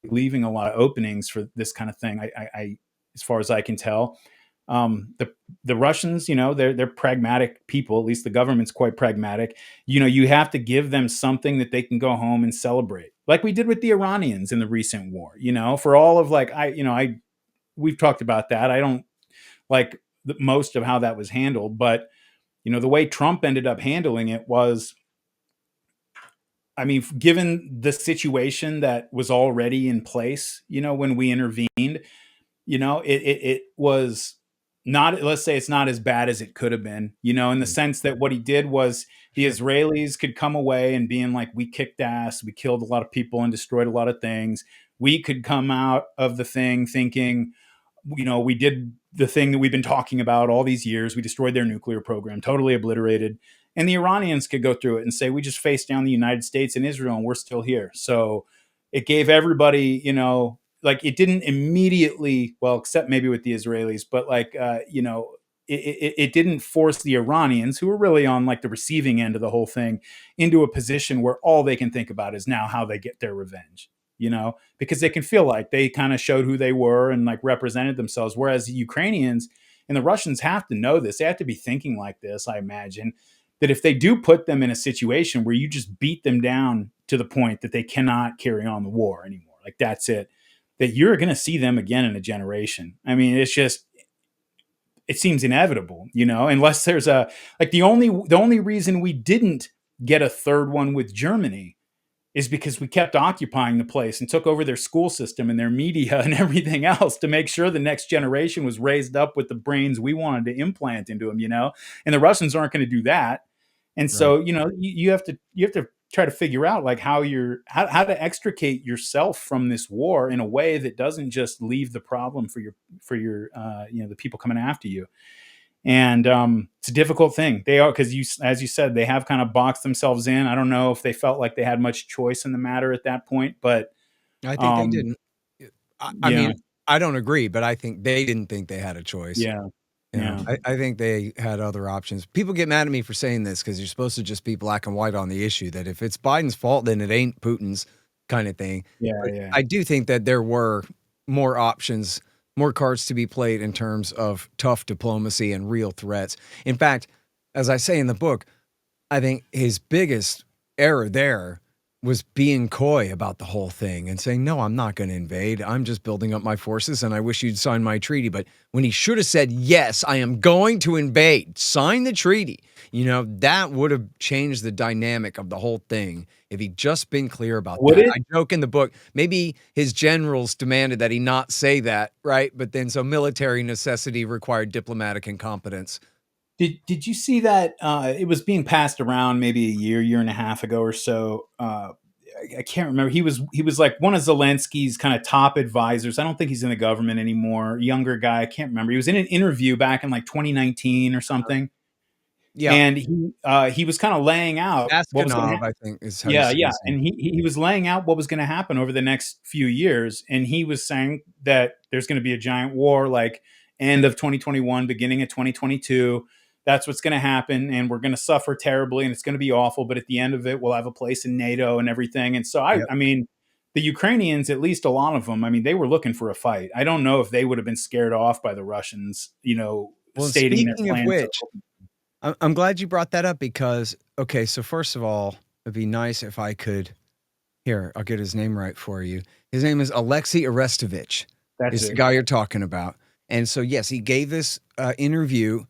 leaving a lot of openings for this kind of thing. I as far as I can tell, the Russians, they're pragmatic people. At least the government's quite pragmatic. You have to give them something that they can go home and celebrate, like we did with the Iranians in the recent war. For all of we've talked about that. I don't like most of how that was handled, but the way Trump ended up handling it was, given the situation that was already in place, when we intervened, it was not, let's say it's not as bad as it could have been, in the sense that what he did was the Israelis could come away and being like, we kicked ass, we killed a lot of people and destroyed a lot of things. We could come out of the thing thinking, we did the thing that we've been talking about all these years. We destroyed their nuclear program, totally obliterated. And the Iranians could go through it and say, we just faced down the United States and Israel and we're still here. So it gave everybody, it didn't immediately, well, except maybe with the Israelis, but it didn't force the Iranians, who were really on the receiving end of the whole thing, into a position where all they can think about is now how they get their revenge, because they can feel like they kind of showed who they were and represented themselves. Whereas the Ukrainians and the Russians have to know this. They have to be thinking like this, I imagine, that if they do put them in a situation where you just beat them down to the point that they cannot carry on the war anymore, that's it, that you're going to see them again in a generation. It seems inevitable, unless there's the only reason we didn't get a third one with Germany is because we kept occupying the place and took over their school system and their media and everything else to make sure the next generation was raised up with the brains we wanted to implant into them, and the Russians aren't going to do that. And so, you have to try to figure out how to extricate yourself from this war in a way that doesn't just leave the problem for your the people coming after you. And it's a difficult thing. They are, because as you said, they have kind of boxed themselves in. I don't know if they felt like they had much choice in the matter at that point, but I think they didn't. I mean, I don't agree, but I think they didn't think they had a choice. Yeah. I think they had other options. People get mad at me for saying this because you're supposed to just be black and white on the issue, that if it's Biden's fault, then it ain't Putin's kind of thing. Yeah. I do think that there were more options, more cards to be played in terms of tough diplomacy and real threats. In fact, as I say in the book, I think his biggest error there was being coy about the whole thing and saying, no, I'm not going to invade. I'm just building up my forces and I wish you'd sign my treaty. But when he should have said, yes, I am going to invade, sign the treaty, that would have changed the dynamic of the whole thing if he'd just been clear about that. I joke in the book, maybe his generals demanded that he not say that, right? But then so military necessity required diplomatic incompetence. Did you see that it was being passed around maybe a year and a half ago or so? I can't remember. He was like one of Zelensky's kind of top advisors. I don't think he's in the government anymore. Younger guy. I can't remember. He was in an interview back in like 2019 or something, Yeah. and he was kind of laying out what was going to Askanov, happen. I think is how you Yeah, say yeah, his name. and he was laying out what was going to happen over the next few years, and he was saying that there's going to be a giant war, like end of 2021, beginning of 2022. That's what's going to happen, and we're going to suffer terribly, and it's going to be awful. But at the end of it, we'll have a place in NATO and everything. And so, Yep. I mean, the Ukrainians, at least a lot of them, I mean, they were looking for a fight. I don't know if they would have been scared off by the Russians, Well, and stating their speaking of plans. which, I'm glad you brought that up because, okay, so first of all, it'd be nice if I could, here, I'll get his name right for you. His name is Alexei Arestovich. That's Is the it. guy you're talking about. And so, yes, he gave this interview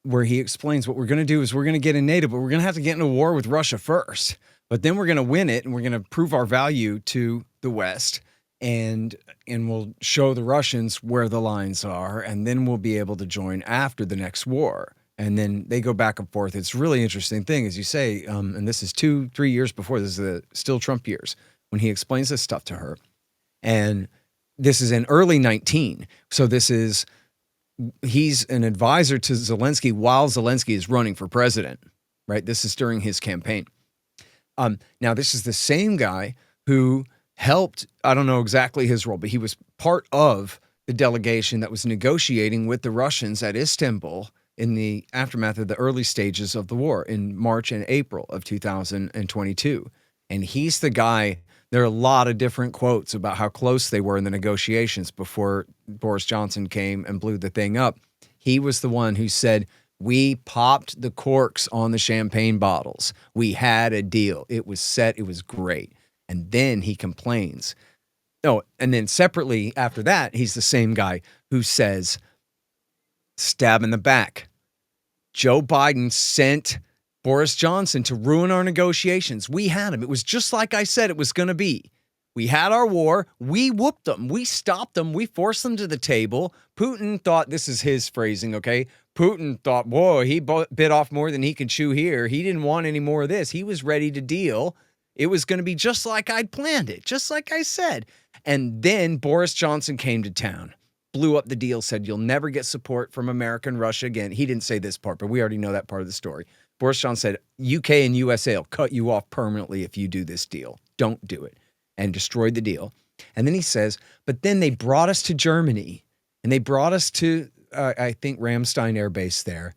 where he explains what we're going to do is we're going to get in NATO, but we're going to have to get into war with Russia first. But then we're going to win it, and we're going to prove our value to the West, and we'll show the Russians where the lines are, and then we'll be able to join after the next war. And then they go back and forth. It's a really interesting thing, as you say, and this is 2-3 years before. This is the still Trump years when he explains this stuff to her. And this is in early 19. So he's an advisor to Zelensky while Zelensky is running for president, right? This is during his campaign. Now, this is the same guy who helped, I don't know exactly his role, but he was part of the delegation that was negotiating with the Russians at Istanbul in the aftermath of the early stages of the war in March and April of 2022. And he's the guy. There are a lot of different quotes about how close they were in the negotiations before Boris Johnson came and blew the thing up. He was the one who said, we popped the corks on the champagne bottles. We had a deal. It was set. It was great. And then he complains. Oh, and then separately after that, he's the same guy who says, stab in the back. Joe Biden sent Boris Johnson to ruin our negotiations. We had him. It was just like I said it was going to be. We had our war. We whooped them. We stopped them. We forced them to the table. Putin thought, this is his phrasing, okay? Putin thought, whoa, he bit off more than he could chew here. He didn't want any more of this. He was ready to deal. It was going to be just like I'd planned it, just like I said. And then Boris Johnson came to town, blew up the deal, said, you'll never get support from America and Russia again. He didn't say this part, but we already know that part of the story. Boris Johnson said, UK and USA will cut you off permanently if you do this deal. Don't do it. And destroyed the deal. And then he says, but then they brought us to Germany, and they brought us to, I think, Ramstein Air Base there.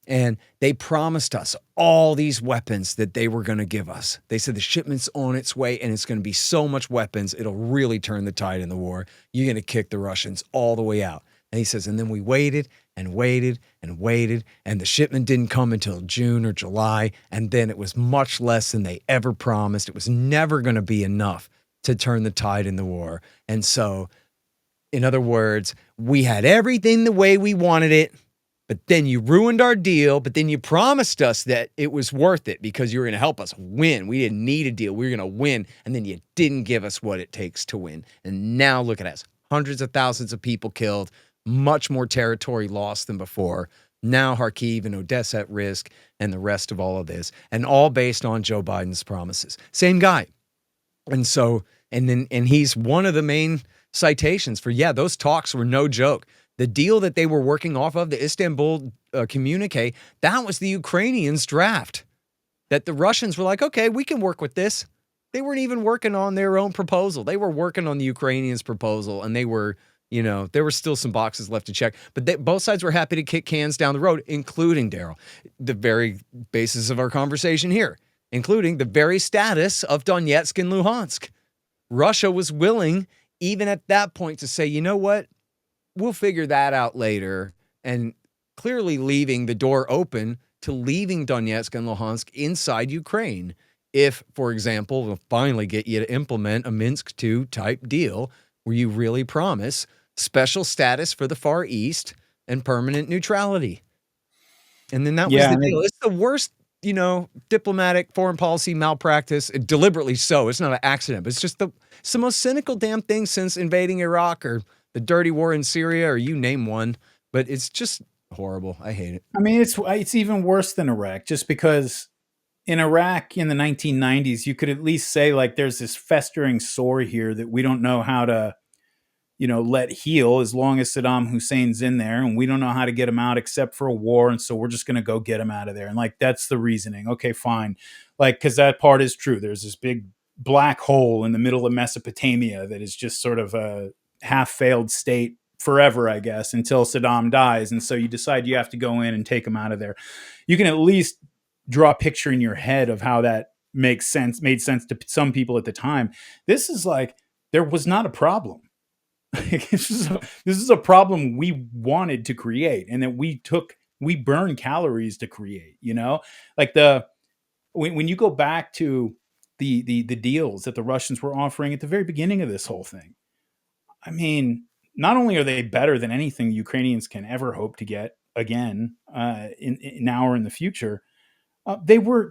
And they promised us all these weapons that they were going to give us. They said the shipment's on its way, and it's going to be so much weapons, it'll really turn the tide in the war. You're going to kick the Russians all the way out. And he says, and then we waited and waited and waited, and the shipment didn't come until June or July, and then it was much less than they ever promised. It was never going to be enough to turn the tide in the war. And so, in other words, we had everything the way we wanted it, but then you ruined our deal, but then you promised us that it was worth it because you were going to help us win. We didn't need a deal. We were going to win, and then you didn't give us what it takes to win. And now look at us. Hundreds of thousands of people killed, much more territory lost than before. Now Kharkiv and Odessa at risk, and the rest of all of this, and all based on Joe Biden's promises. Same guy. And so, and he's one of the main citations for, yeah, those talks were no joke. The deal that they were working off of, the Istanbul communique, that was the Ukrainians' draft. That the Russians were like, okay, we can work with this. They weren't even working on their own proposal. They were working on the Ukrainians' proposal, and they were, there were still some boxes left to check. But both sides were happy to kick cans down the road, including, Darryl, the very basis of our conversation here, including the very status of Donetsk and Luhansk. Russia was willing, even at that point, to say, you know what? We'll figure that out later, and clearly leaving the door open to leaving Donetsk and Luhansk inside Ukraine. If, for example, we'll finally get you to implement a Minsk II type deal where you really promise special status for the Far East and permanent neutrality. And then that was the deal. It's the worst, diplomatic foreign policy malpractice, deliberately so. It's not an accident, but it's just the most cynical damn thing since invading Iraq or the dirty war in Syria, or you name one. But it's just horrible. I hate it. I mean, it's even worse than Iraq, just because in Iraq in the 1990s, you could at least say like there's this festering sore here that we don't know how to, let heal as long as Saddam Hussein's in there, and we don't know how to get him out except for a war, and so we're just going to go get him out of there. And like that's the reasoning. Okay, fine. Like cuz that part is true. There's this big black hole in the middle of Mesopotamia that is just sort of a half failed state forever, I guess, until Saddam dies. And so you decide you have to go in and take him out of there. You can at least draw a picture in your head of how that made sense to some people at the time. This is like there was not a problem. this is a problem we wanted to create, and that we burn calories to create. Like when you go back to the deals that the Russians were offering at the very beginning of this whole thing. I mean, not only are they better than anything Ukrainians can ever hope to get again in now or in the future, they were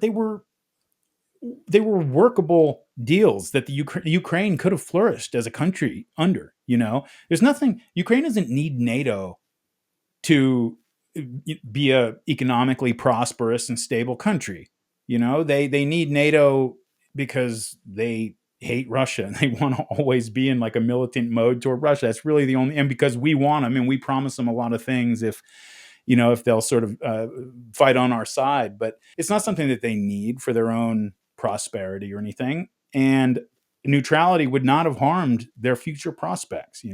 workable deals that the Ukraine could have flourished as a country under. There's nothing. Ukraine doesn't need NATO to be a economically prosperous and stable country. They need NATO because they hate Russia and they want to always be in like a militant mode toward Russia. That's really the only, and because we want them and we promise them a lot of things if they'll sort of fight on our side. But it's not something that they need for their own prosperity or anything. And neutrality would not have harmed their future prospects.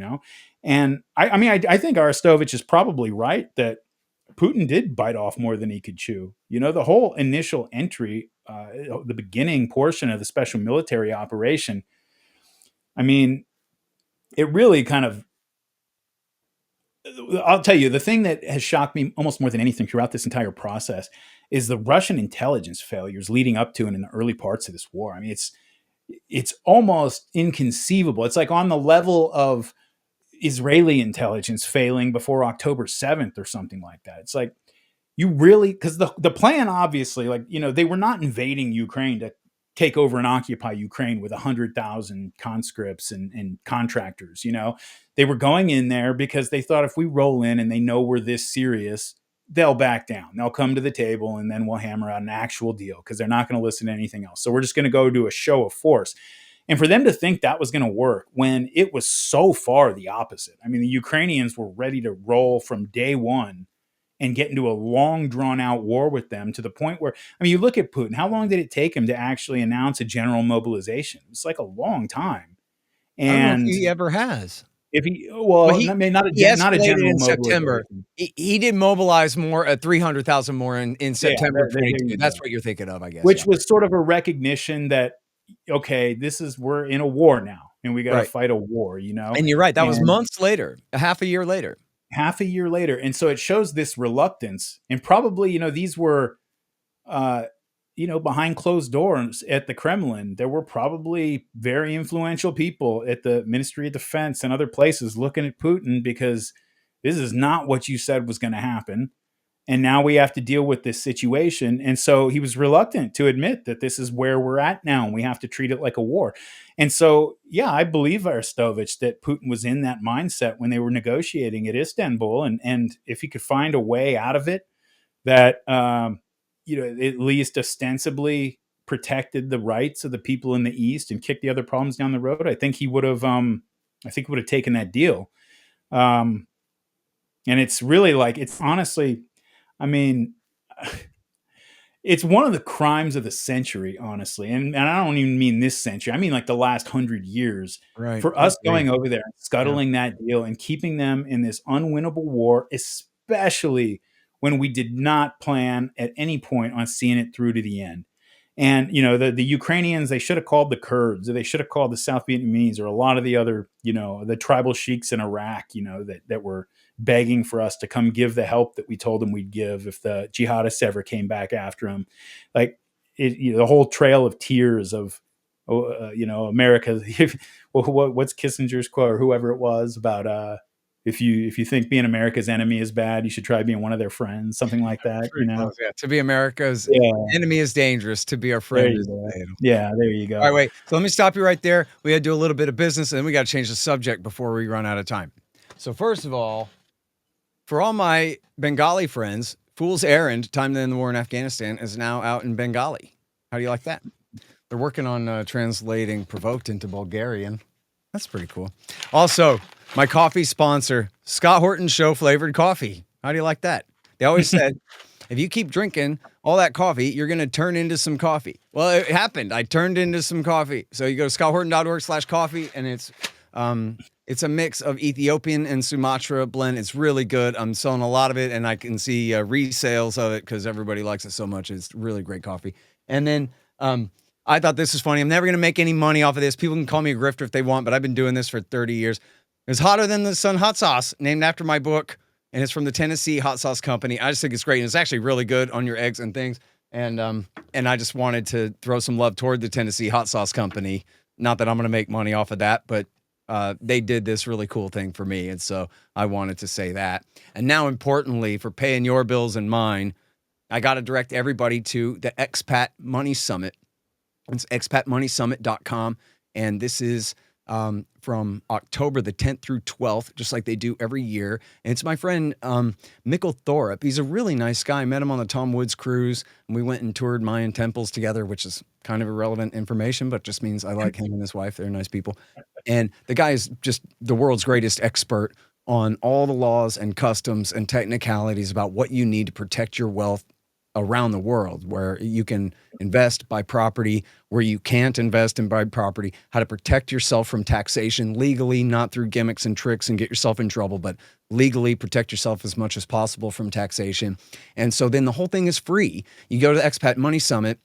And I think Arestovich is probably right that Putin did bite off more than he could chew. The whole initial entry, the beginning portion of the special military operation, I mean, it really kind of, I'll tell you, the thing that has shocked me almost more than anything throughout this entire process is the Russian intelligence failures leading up to and in the early parts of this war. I mean, it's almost inconceivable. It's like on the level of Israeli intelligence failing before October 7th or something like that. It's like you really, because the plan obviously, like, they were not invading Ukraine to take over and occupy Ukraine with 100,000 conscripts and contractors. They were going in there because they thought if we roll in and they know we're this serious, they'll back down. They'll come to the table and then we'll hammer out an actual deal because they're not going to listen to anything else. So we're just going to go do a show of force. And for them to think that was going to work when it was so far the opposite. I mean, the Ukrainians were ready to roll from day one and get into a long drawn out war with them to the point where, I mean, you look at Putin, how long did it take him to actually announce a general mobilization? It's like a long time. I don't know if And he ever has. if he, He not a escalated general in September. mobilization. He did mobilize more at 300,000 more in September of there you 22. go. That's what you're thinking of, I guess. Which was sort of a recognition that, okay, we're in a war now and we got to Right. fight a war, And you're right. That was months later, half a year later. And so it shows this reluctance, and probably, these were, behind closed doors at the Kremlin. There were probably very influential people at the Ministry of Defense and other places looking at Putin because this is not what you said was going to happen. And now we have to deal with this situation. And so he was reluctant to admit that this is where we're at now and we have to treat it like a war. And so, yeah, I believe Arestovich that Putin was in that mindset when they were negotiating at Istanbul. And if he could find a way out of it that, at least ostensibly protected the rights of the people in the East and kicked the other problems down the road, I think he would have taken that deal. And it's really like, it's honestly, I mean, it's one of the crimes of the century, honestly. And I don't even mean this century. I mean like the last 100 years. Right. For us going over there and scuttling that deal and keeping them in this unwinnable war, especially when we did not plan at any point on seeing it through to the end. And, the Ukrainians, they should have called the Kurds, or they should have called the South Vietnamese, or a lot of the other, the tribal sheiks in Iraq, that were begging for us to come give the help that we told them we'd give if the jihadists ever came back after them. Like the whole trail of tears of, America. What's Kissinger's quote or whoever it was about, if you think being America's enemy is bad, you should try being one of their friends, something like that. Close, yeah. To be America's enemy is dangerous. To be our friend is fatal. Yeah, there you go. All right, wait. So let me stop you right there. We got to do a little bit of business, and then we got to change the subject before we run out of time. So first of all, for all my Bengali friends, Fool's Errand, Time to End the War in Afghanistan, is now out in Bengali. How do you like that? They're working on translating provoked into Bulgarian. That's pretty cool. Also, my coffee sponsor, Scott Horton Show flavored coffee. How do you like that? They always said, if you keep drinking all that coffee, you're going to turn into some coffee. Well, it happened. I turned into some coffee. So you go to scotthorton.org/coffee, and it's a mix of Ethiopian and Sumatra blend. It's really good. I'm selling a lot of it, and I can see resales of it because everybody likes it so much. It's really great coffee. And then I thought this was funny. I'm never going to make any money off of this. People can call me a grifter if they want, but I've been doing this for 30 years. It's Hotter Than the Sun hot sauce, named after my book, and it's from the Tennessee Hot Sauce Company. I just think it's great, and it's actually really good on your eggs and things. And I just wanted to throw some love toward the Tennessee Hot Sauce Company. Not that I'm going to make money off of that, but they did this really cool thing for me, and so I wanted to say that. And now, importantly, for paying your bills and mine, I got to direct everybody to the Expat Money Summit. It's expatmoneysummit.com, and this is from October the 10th through 12th, just like they do every year. And it's my friend Mikkel Thorup. He's a really nice guy. I met him on the Tom Woods cruise, and we went and toured Mayan temples together, which is kind of irrelevant information, but just means I like him and his wife. They're nice people. And the guy is just the world's greatest expert on all the laws and customs and technicalities about what you need to protect your wealth around the world, where you can invest, buy property, where you can't invest and buy property, how to protect yourself from taxation legally, not through gimmicks and tricks and get yourself in trouble, but legally protect yourself as much as possible from taxation. And so then the whole thing is free. You go to the Expat Money Summit,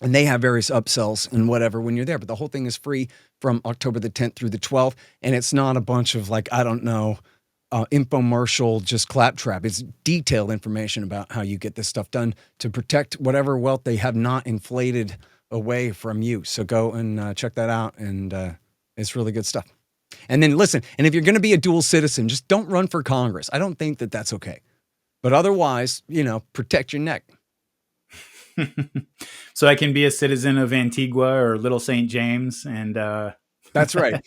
and they have various upsells and whatever when you're there, but the whole thing is free from October the 10th through the 12th. And it's not a bunch of like, I don't know, infomercial, just claptrap. It's detailed information about how you get this stuff done to protect whatever wealth they have not inflated away from you. So go and check that out. And it's really good stuff. And then listen, and if you're going to be a dual citizen, just don't run for Congress. I don't think that that's okay. But otherwise, protect your neck. So I can be a citizen of Antigua or Little St. James. And that's right.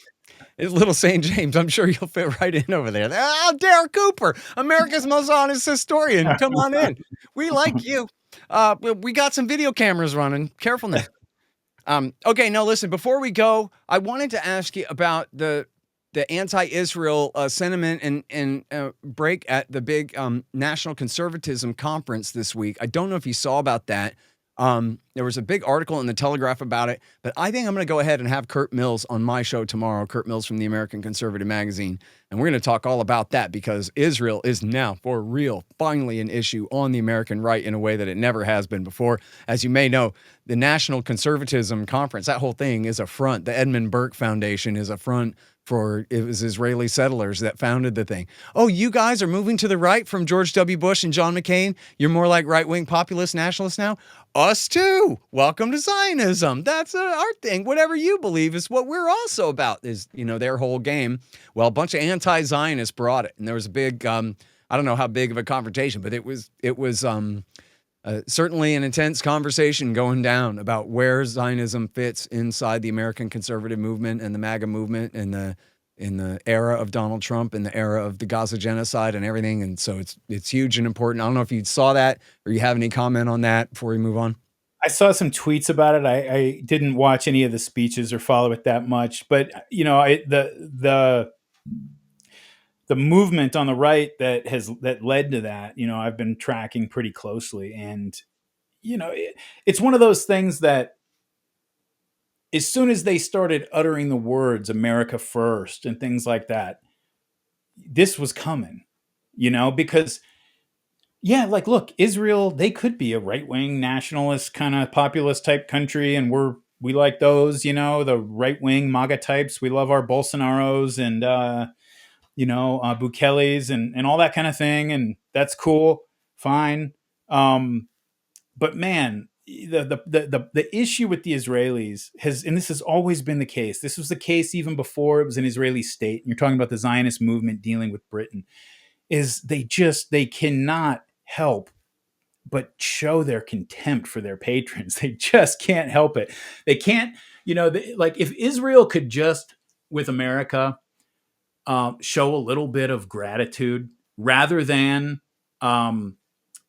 It's Little St. James. I'm sure you'll fit right in over there. Oh, Darryl Cooper, America's most honest historian. Come on in. We like you. We got some video cameras running. Careful now. Okay, no, listen, before we go, I wanted to ask you about the anti-Israel sentiment and break at the big National Conservatism Conference this week. I don't know if you saw about that. There was a big article in the Telegraph about it, but I think I'm going to go ahead and have Kurt Mills on my show tomorrow, Kurt Mills from the American Conservative Magazine, and we're going to talk all about that because Israel is now, for real, finally an issue on the American right in a way that it never has been before. As you may know, the National Conservatism Conference, that whole thing is a front. The Edmund Burke Foundation is a front for it was Israeli settlers that founded the thing. Oh, you guys are moving to the right from George W. Bush and John McCain? You're more like right-wing populist nationalists now? Us too. Welcome to Zionism. That's our thing. Whatever you believe is what we're also about, is, their whole game. Well, a bunch of anti-Zionists brought it. And there was a big, I don't know how big of a confrontation, but it was certainly an intense conversation going down about where Zionism fits inside the American conservative movement and the MAGA movement in the era of Donald Trump and the era of the Gaza genocide and everything. And so it's huge and important. I don't know if you saw that or you have any comment on that before we move on. I saw some tweets about it. I didn't watch any of the speeches or follow it that much, but the movement on the right that led to that, I've been tracking pretty closely. And, it's one of those things that as soon as they started uttering the words America first and things like that, this was coming, because look, Israel, they could be a right-wing nationalist kind of populist type country. And we like those, the right-wing MAGA types. We love our Bolsonaros and, Bukeles and all that kind of thing. And that's cool. Fine. But man, the issue with the Israelis and this has always been the case. This was the case even before it was an Israeli state. And you're talking about the Zionist movement dealing with Britain, is they cannot help but show their contempt for their patrons. They just can't help it. They can't, if Israel could just, with America, show a little bit of gratitude rather than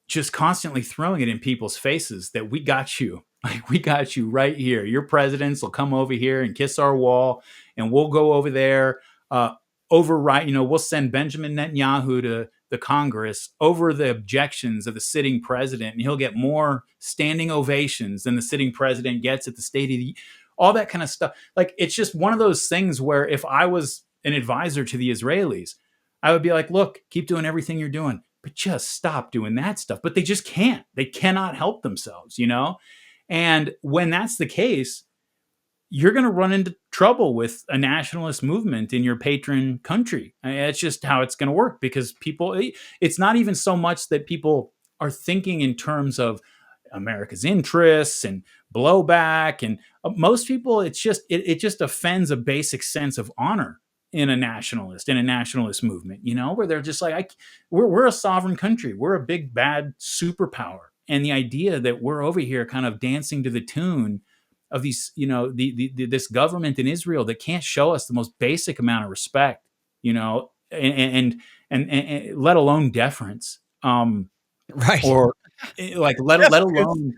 just constantly throwing it in people's faces that we got you. Like, we got you right here. Your presidents will come over here and kiss our wall, and we'll go over there, uh, override. We'll send Benjamin Netanyahu to the Congress over the objections of the sitting president, and he'll get more standing ovations than the sitting president gets at the State of the all that kind of stuff. Like, it's just one of those things where if I was an advisor to the Israelis, I would be like, look, keep doing everything you're doing, but just stop doing that stuff. But they just can't. They cannot help themselves. And when that's the case, you're going to run into trouble with a nationalist movement in your patron country. I mean, it's just how it's going to work, because it's not even so much that people are thinking in terms of America's interests and blowback. And most people, it just offends a basic sense of honor in a nationalist movement, where they're just like, we're a sovereign country. We're a big, bad superpower. And the idea that we're over here kind of dancing to the tune of these, this government in Israel that can't show us the most basic amount of respect, and let alone deference, Right. or like let It's alone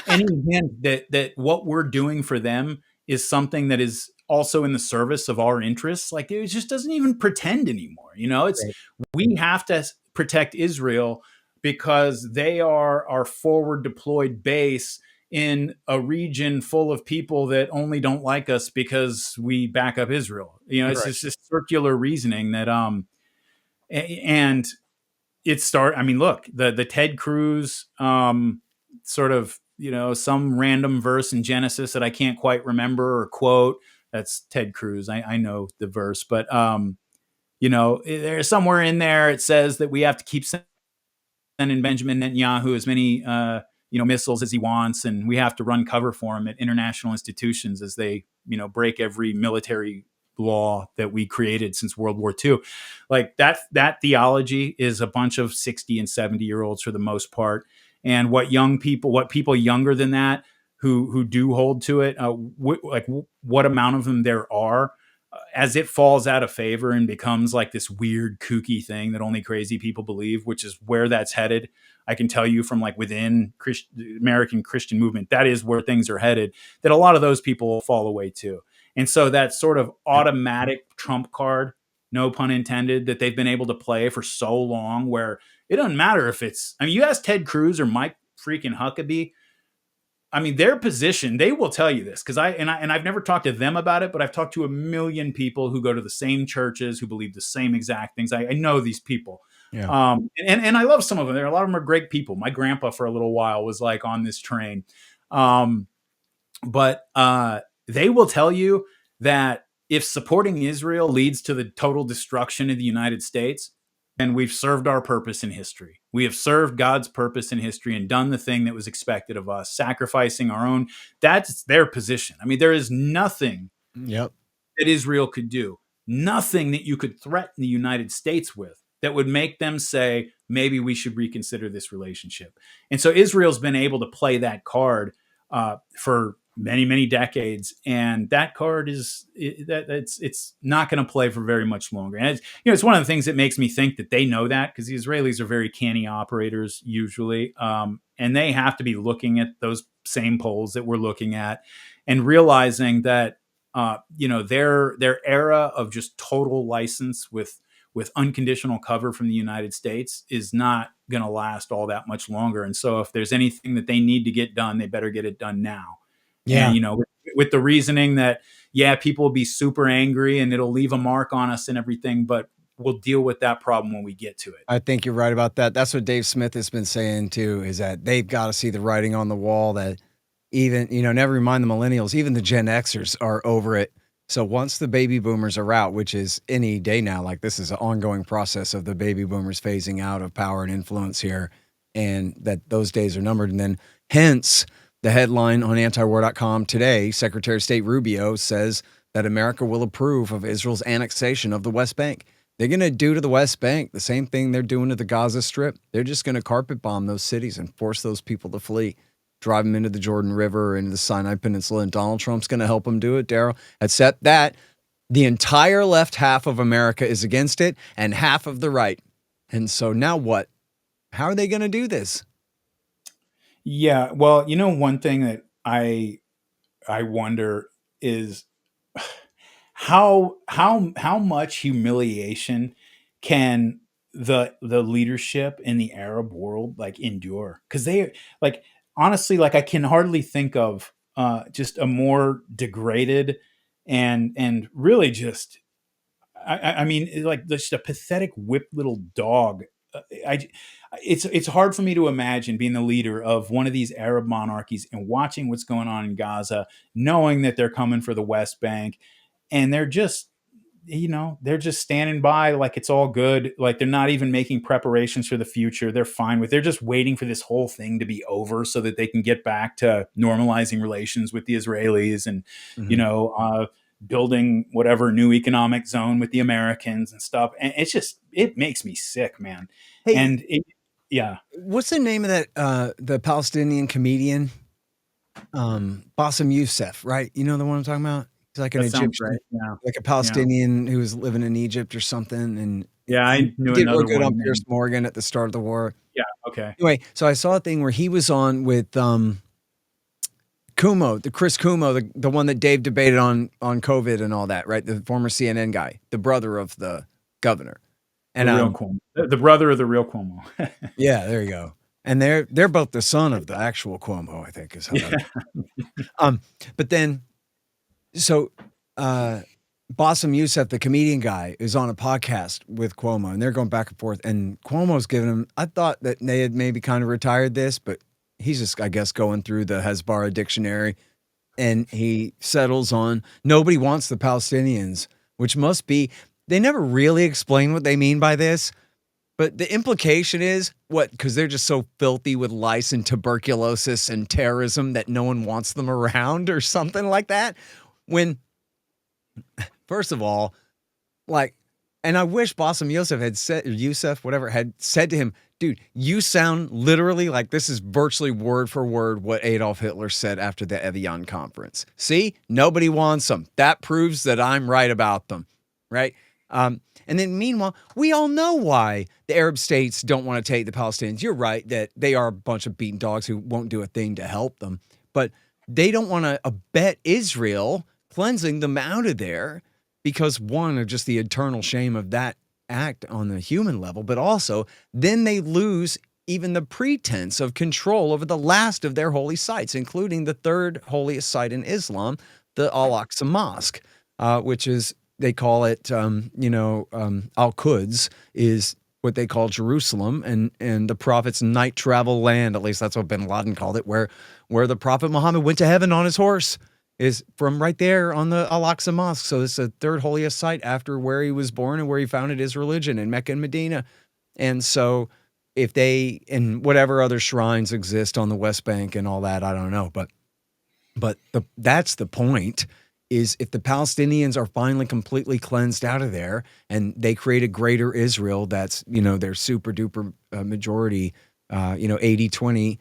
any hint that what we're doing for them is something that is also in the service of our interests. Like, it just doesn't even pretend anymore. It's right. We have to protect Israel because they are our forward deployed base in a region full of people that only don't like us because we back up Israel. It's Right. just this circular reasoning that and I mean, look, the Ted Cruz sort of, some random verse in Genesis that I can't quite remember or quote. That's Ted Cruz. I know the verse, but there's somewhere in there it says that we have to keep sending Benjamin Netanyahu as many missiles as he wants, and we have to run cover for him at international institutions as they break every military law that we created since World War II. Like, that theology is a bunch of 60 and 70-year-olds for the most part. And what people younger than that who do hold to it, what amount of them there are, as it falls out of favor and becomes like this weird kooky thing that only crazy people believe, which is where that's headed. I can tell you from like within American Christian movement, that is where things are headed, that a lot of those people will fall away too. And so that sort of automatic trump card, no pun intended, that they've been able to play for so long, where it doesn't matter if you ask Ted Cruz or Mike freaking Huckabee, I mean, their position, they will tell you this, because I've never talked to them about it, but I've talked to a million people who go to the same churches, who believe the same exact things. I know these people. Yeah. And I love some of them. A lot of them are great people. My grandpa for a little while was like on this train. But they will tell you that if supporting Israel leads to the total destruction of the United States, then we've served our purpose in history. We have served God's purpose in history and done the thing that was expected of us, sacrificing our own. That's their position. I mean, there is nothing Yep. that Israel could do, nothing that you could threaten the United States with that would make them say, maybe we should reconsider this relationship. And so Israel's been able to play that card for many, many decades, and that card it's not going to play for very much longer. And it's one of the things that makes me think that they know that, because the Israelis are very canny operators usually, and they have to be looking at those same polls that we're looking at and realizing that their era of just total license with unconditional cover from the United States is not going to last all that much longer. And so if there's anything that they need to get done, they better get it done now. Yeah. And, with the reasoning that, yeah, people will be super angry and it'll leave a mark on us and everything, but we'll deal with that problem when we get to it. I think you're right about that. That's what Dave Smith has been saying too, is that they've got to see the writing on the wall, that even, never mind the millennials, even the Gen Xers are over it. So once the baby boomers are out, which is any day now, like this is an ongoing process of the baby boomers phasing out of power and influence here, and that those days are numbered. And then hence the headline on antiwar.com today, Secretary of State Rubio says that America will approve of Israel's annexation of the West Bank. They're going to do to the West Bank the same thing they're doing to the Gaza Strip. They're just going to carpet bomb those cities and force those people to flee, drive them into the Jordan River, into the Sinai Peninsula, and Donald Trump's going to help them do it, Darryl. Except that the entire left half of America is against it and half of the right. And so now what? How are they going to do this? Yeah. Well, one thing that I I wonder is how much humiliation can the leadership in the Arab world like endure? Because they like honestly, like I can hardly think of just a more degraded and really just I mean, like just a pathetic whipped little dog. I it's hard for me to imagine being the leader of one of these Arab monarchies and watching what's going on in Gaza, knowing that they're coming for the West Bank, and they're just they're just standing by like it's all good, like they're not even making preparations for the future. They're fine with, they're just waiting for this whole thing to be over so that they can get back to normalizing relations with the Israelis and you Mhm. know building whatever new economic zone with the Americans and stuff. And it's just, it makes me sick, man. Hey, And yeah, what's the name of that the Palestinian comedian? Bassem Youssef, right? You know the one I'm talking about? He's like an that sounds Egyptian, right. Yeah. like a Yeah. Palestinian who was living in Egypt or something, and Yeah. he I knew did real another good on one Pierce named, Morgan at the start of the war. yeah. Okay. Anyway, so I saw a thing where he was on with Kumo, the Chris Kumo, the one that Dave debated on COVID and all that, right? The former CNN guy, the brother of the governor. The And real Cuomo, the brother of the real Cuomo. yeah, there you go. And they're both the son of the actual Cuomo, I think is how that. Yeah. Um, but then so Bassem Youssef, the comedian guy, is on a podcast with Cuomo, and they're going back and forth. And Cuomo's giving him, I thought that they had maybe kind of retired this, but he's just, I guess, going through the Hezbollah dictionary, and he settles on nobody wants the Palestinians, which must be, they never really explain what they mean by this. But the implication is what? Because they're just so filthy with lice and tuberculosis and terrorism that no one wants them around or something like that. When, first of all, like, and I wish Bassem Youssef had said, or Youssef, whatever, had said to him, dude, you sound literally like this is virtually word for word what Adolf Hitler said after the Evian conference. See, nobody wants them. That proves that I'm right about them, right? And then meanwhile, we all know why the Arab states don't want to take the Palestinians. You're right that they are a bunch of beaten dogs who won't do a thing to help them, but they don't want to abet Israel cleansing them out of there because, one, of just the eternal shame of that act on the human level, but also then they lose even the pretense of control over the last of their holy sites, including the third holiest site in Islam, the Al-Aqsa Mosque, which is, they call it, Al-Quds is what they call Jerusalem, and the prophet's night travel land, at least that's what bin Laden called it, where the prophet Muhammad went to heaven on his horse, is from right there on the Al-Aqsa Mosque. So it's the third holiest site after where he was born and where he founded his religion in Mecca and Medina. And so if they, and whatever other shrines exist on the West Bank and all that, I don't know. But that's the point, is if the Palestinians are finally completely cleansed out of there and they create a greater Israel that's, their super duper majority, 80-20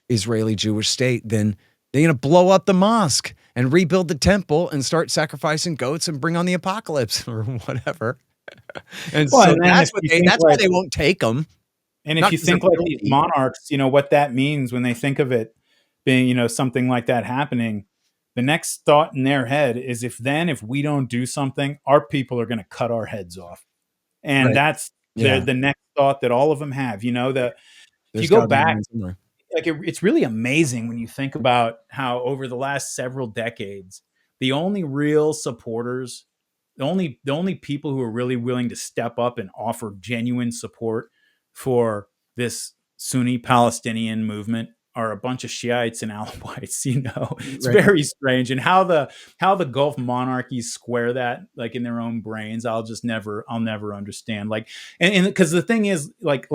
Israeli Jewish state, then they're going to blow up the mosque and rebuild the temple and start sacrificing goats and bring on the apocalypse or whatever. And Well, so and then that's if you think why like, they won't take them. and if Not you because they're think like these filthy. monarchs, what that means when they think of it being, something like that happening, the next thought in their head is if we don't do something, our people are going to cut our heads off. And Right. that's Yeah. the next thought that all of them have, that if you There's go got to be a back, line somewhere. like it's really amazing when you think about how over the last several decades, the only real supporters, the only people who are really willing to step up and offer genuine support for this Sunni Palestinian movement are a bunch of Shiites and Alawites. It's Right. very strange, and how the Gulf monarchies square that like in their own brains, I'll never understand. Like, and because the thing is, like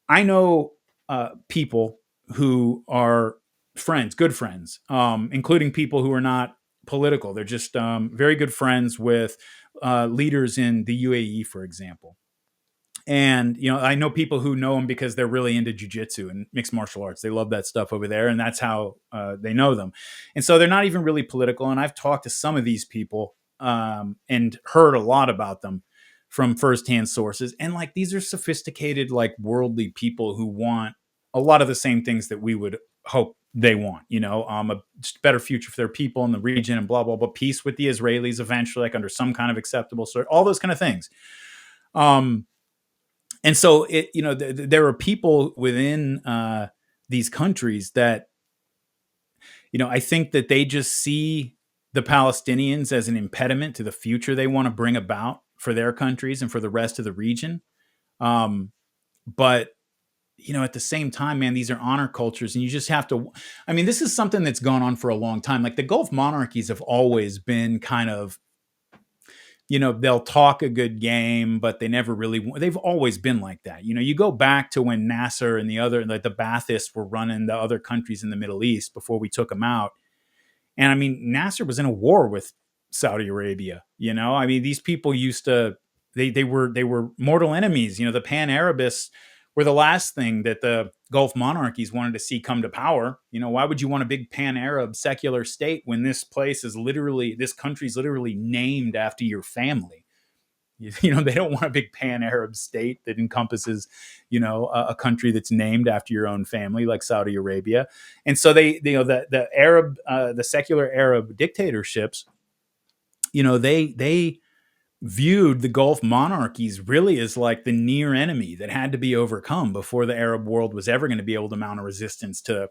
I know people who are friends, good friends, including people who are not political. They're just very good friends with leaders in the UAE, for example. And I know people who know them because they're really into jujitsu and mixed martial arts. They love that stuff over there, and that's how they know them. And so they're not even really political. And I've talked to some of these people and heard a lot about them from firsthand sources. And like these are sophisticated, like worldly people who want a lot of the same things that we would hope they want, a just better future for their people in the region and blah, blah, blah, peace with the Israelis eventually, like under some kind of acceptable sort, all those kind of things. And so there are people within these countries that, I think that they just see the Palestinians as an impediment to the future they want to bring about for their countries and for the rest of the region. But at the same time, man, these are honor cultures, and you just have to. I mean, this is something that's gone on for a long time. Like the Gulf monarchies have always been kind of, they'll talk a good game, but they never really. They've always been like that. You go back to when Nasser and the other, like the Baathists, were running the other countries in the Middle East before we took them out. And I mean, Nasser was in a war with Saudi Arabia. I mean, these people used to. They were mortal enemies. The Pan-Arabists were the last thing that the Gulf monarchies wanted to see come to power. Why would you want a big pan-Arab secular state when this country's literally named after your family? They don't want a big pan-Arab state that encompasses, a country that's named after your own family, like Saudi Arabia. And so the secular Arab dictatorships, they viewed the Gulf monarchies really as like the near enemy that had to be overcome before the Arab world was ever going to be able to mount a resistance to,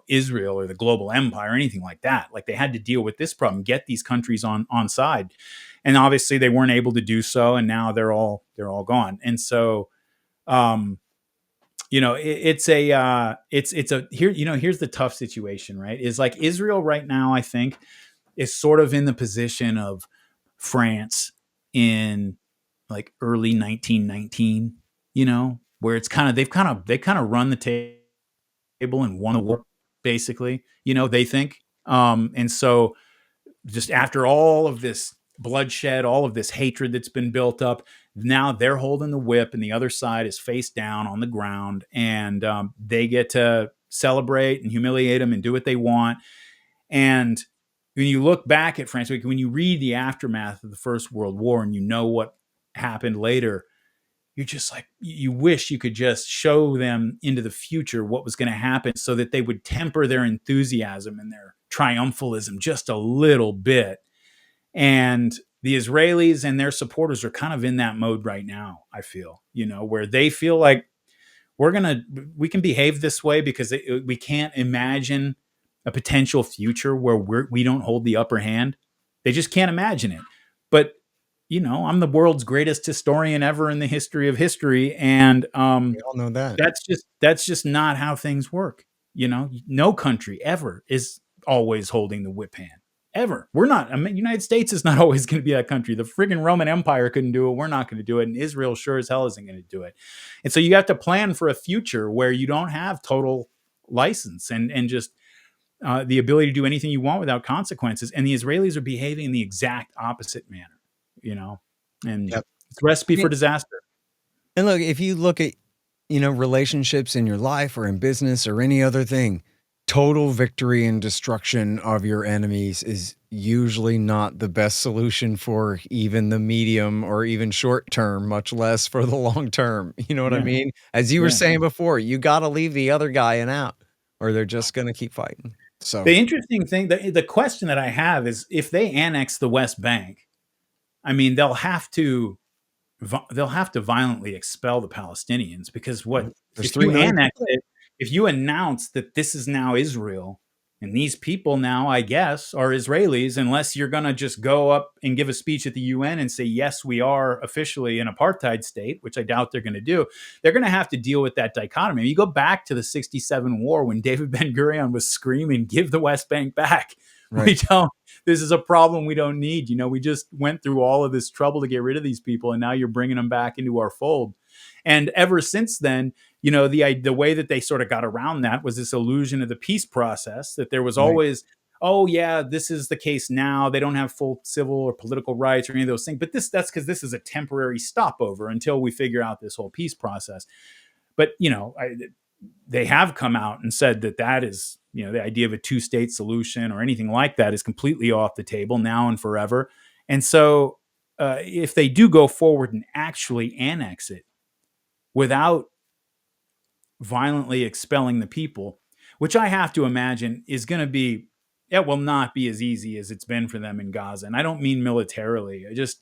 Israel or the global empire or anything like that. Like they had to deal with this problem, get these countries on side. And obviously they weren't able to do so. And now they're all gone. And so, here's the tough situation, right? Is like Israel right now, I think, is sort of in the position of France in like early 1919, where it's they kind of run the table and won the war, basically, they think. And so just after all of this bloodshed, all of this hatred that's been built up, now they're holding the whip and the other side is face down on the ground, and they get to celebrate and humiliate them and do what they want. And when you look back at France, when you read the aftermath of the First World War and what happened later, you're just like, you wish you could just show them into the future what was going to happen so that they would temper their enthusiasm and their triumphalism just a little bit. And the Israelis and their supporters are kind of in that mode right now, I feel, where they feel like we can behave this way because we can't imagine a potential future where we don't hold the upper hand. They just can't imagine it. But I'm the world's greatest historian ever in the history of history, and We all know that. that's just not how things work. No country ever is always holding the whip hand. Ever. We're not. I mean, United States is not always going to be that country. The friggin' Roman Empire couldn't do it. We're not going to do it. And Israel sure as hell isn't going to do it. And so you have to plan for a future where you don't have total license and just the ability to do anything you want without consequences. And the Israelis are behaving in the exact opposite manner, and Yep. it's a recipe for disaster. And look, if you look at, relationships in your life or in business or any other thing, total victory and destruction of your enemies is usually not the best solution for even the medium or even short term, much less for the long term. You know what I mean? As you were saying before, you got to leave the other guy in out or they're just going to keep fighting. So the interesting thing, the question that I have is if they annex the West Bank, I mean, they'll have to violently expel the Palestinians because there's 3 million people. if you announce that this is now Israel and these people now, I guess, are Israelis, unless you're going to just go up and give a speech at the UN and say, yes, we are officially an apartheid state, which I doubt they're going to do. They're going to have to deal with that dichotomy. You go back to the 67 war when David Ben-Gurion was screaming, give the West Bank back. Right. This is a problem we don't need. We just went through all of this trouble to get rid of these people, and now you're bringing them back into our fold. And ever since then, the way that they sort of got around that was this illusion of the peace process, that there was always, oh yeah, this is the case now. They don't have full civil or political rights or any of those things. But that's because this is a temporary stopover until we figure out this whole peace process. But, they have come out and said that is, the idea of a 2-state solution or anything like that is completely off the table now and forever. And so if they do go forward and actually annex it without violently expelling the people, which I have to imagine is going to be, it will not be as easy as it's been for them in Gaza. And I don't mean militarily. I just,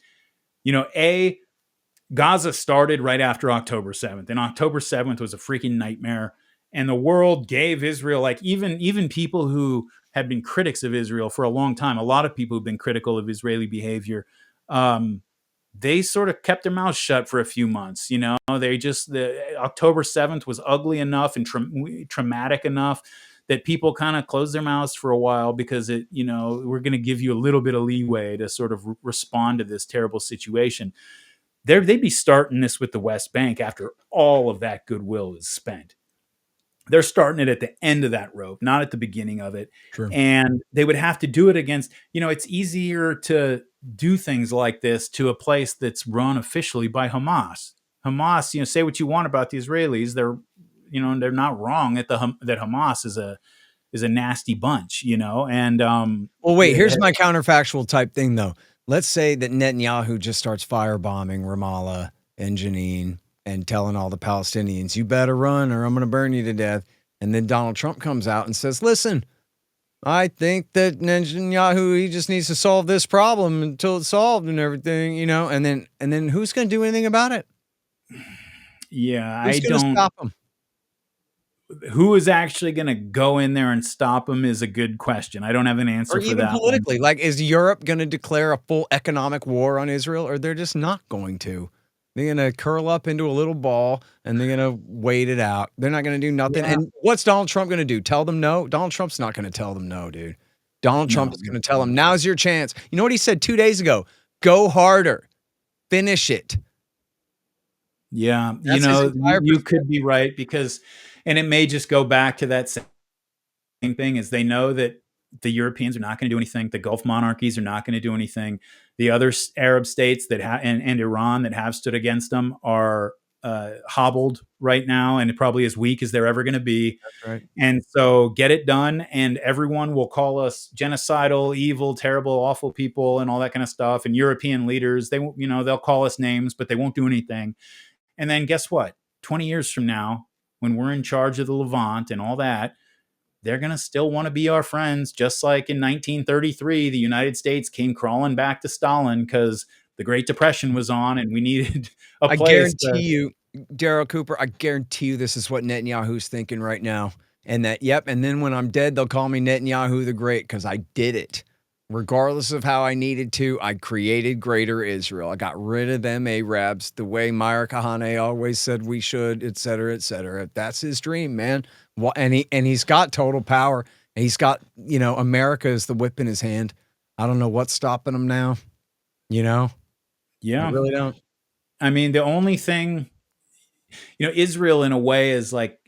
Gaza started right after October 7th, and October 7th was a freaking nightmare. And the world gave Israel, like even people who had been critics of Israel for a long time, a lot of people who've been critical of Israeli behavior, they sort of kept their mouths shut for a few months. The October 7th was ugly enough and traumatic enough that people kind of closed their mouths for a while because we're going to give you a little bit of leeway to sort of respond to this terrible situation. They'd be starting this with the West Bank after all of that goodwill is spent. They're starting it at the end of that rope, not at the beginning of it. True. And they would have to do it against, it's easier to do things like this to a place that's run officially by Hamas. Hamas, say what you want about the Israelis. They're not wrong that Hamas is a nasty bunch, and well, wait, here's my counterfactual type thing though. Let's say that Netanyahu just starts firebombing Ramallah and Jenin and telling all the Palestinians, you better run or I'm going to burn you to death. And then Donald Trump comes out and says, listen, I think that Netanyahu, he just needs to solve this problem until it's solved and everything, and then who's going to do anything about it? Yeah, who's going to stop him? Who is actually going to go in there and stop him is a good question. I don't have an answer for that. Or even politically, like, is Europe going to declare a full economic war on Israel, or they're just not going to? They're going to curl up into a little ball and they're going to wait it out. They're not going to do nothing. Yeah. And what's Donald Trump going to do? Tell them no? Donald Trump's not going to tell them no, dude. Donald Trump is going to tell them, now's your chance. You know what he said 2 days ago? Go harder. Finish it. Yeah. You could be right because, and it may just go back to that same thing, as they know that the Europeans are not going to do anything. The Gulf monarchies are not going to do anything. The other Arab states that and Iran that have stood against them are hobbled right now and probably as weak as they're ever going to be. That's right. And so get it done, and everyone will call us genocidal, evil, terrible, awful people, and all that kind of stuff. And European leaders, they'll call us names, but they won't do anything. And then guess what? 20 years from now, when we're in charge of the Levant and all that, they're going to still want to be our friends. Just like in 1933, the United States came crawling back to Stalin because the Great Depression was on and we needed a place. I guarantee you, Darryl Cooper, I guarantee you this is what Netanyahu's thinking right now. And that, yep, and then when I'm dead, they'll call me Netanyahu the Great because I did it. Regardless of how I needed to, I created greater Israel. I got rid of them Arabs the way Meir Kahane always said we should, et cetera, et cetera. That's his dream, man. Well, and he's got total power. And he's got, America is the whip in his hand. I don't know what's stopping him now. Yeah. I really don't. I mean, the only thing, Israel in a way is like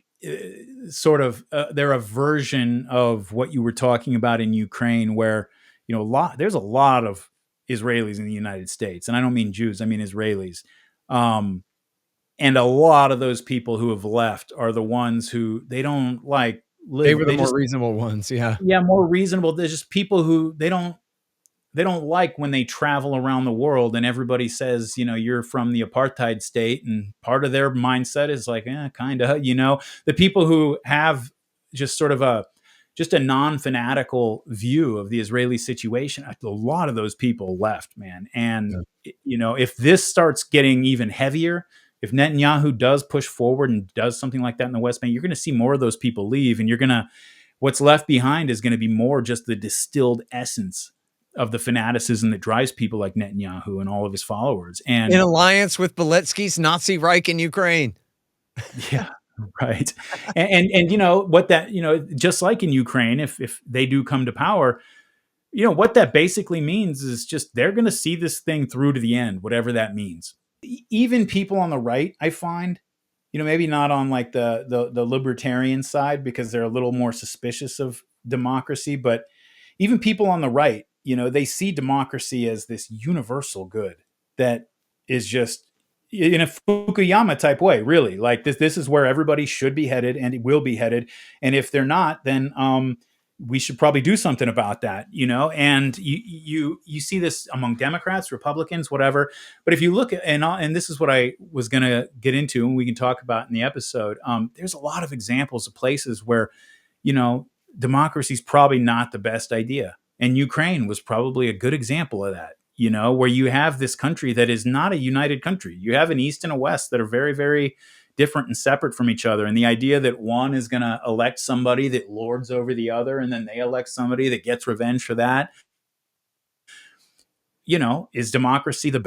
sort of they're a version of what you were talking about in Ukraine, where there's a lot of Israelis in the United States, and I don't mean Jews, I mean Israelis. And a lot of those people who have left are the ones who they don't like live. They were the more reasonable ones, yeah. Yeah, more reasonable. There's just people who they don't like when they travel around the world and everybody says, you're from the apartheid state, and part of their mindset is like, kind of, the people who have just sort of a non-fanatical view of the Israeli situation. A lot of those people left, man. And, if this starts getting even heavier, if Netanyahu does push forward and does something like that in the West Bank, you're going to see more of those people leave. And what's left behind is going to be more just the distilled essence of the fanaticism that drives people like Netanyahu and all of his followers. And in alliance with Beletsky's Nazi Reich in Ukraine. Yeah. Right. And what that, just like in Ukraine, if they do come to power, what that basically means is just they're going to see this thing through to the end, whatever that means. Even people on the right, I find, maybe not on like the libertarian side because they're a little more suspicious of democracy, but even people on the right, they see democracy as this universal good that is just in a Fukuyama type way, really. Like this is where everybody should be headed and it will be headed. And if they're not, then we should probably do something about that, and you see this among Democrats, Republicans, whatever. But if you look at, and this is what I was going to get into and we can talk about in the episode, there's a lot of examples of places where, democracy is probably not the best idea. And Ukraine was probably a good example of that, where you have this country that is not a united country. You have an East and a West that are very, very different and separate from each other. And the idea that one is going to elect somebody that lords over the other, and then they elect somebody that gets revenge for that, is democracy the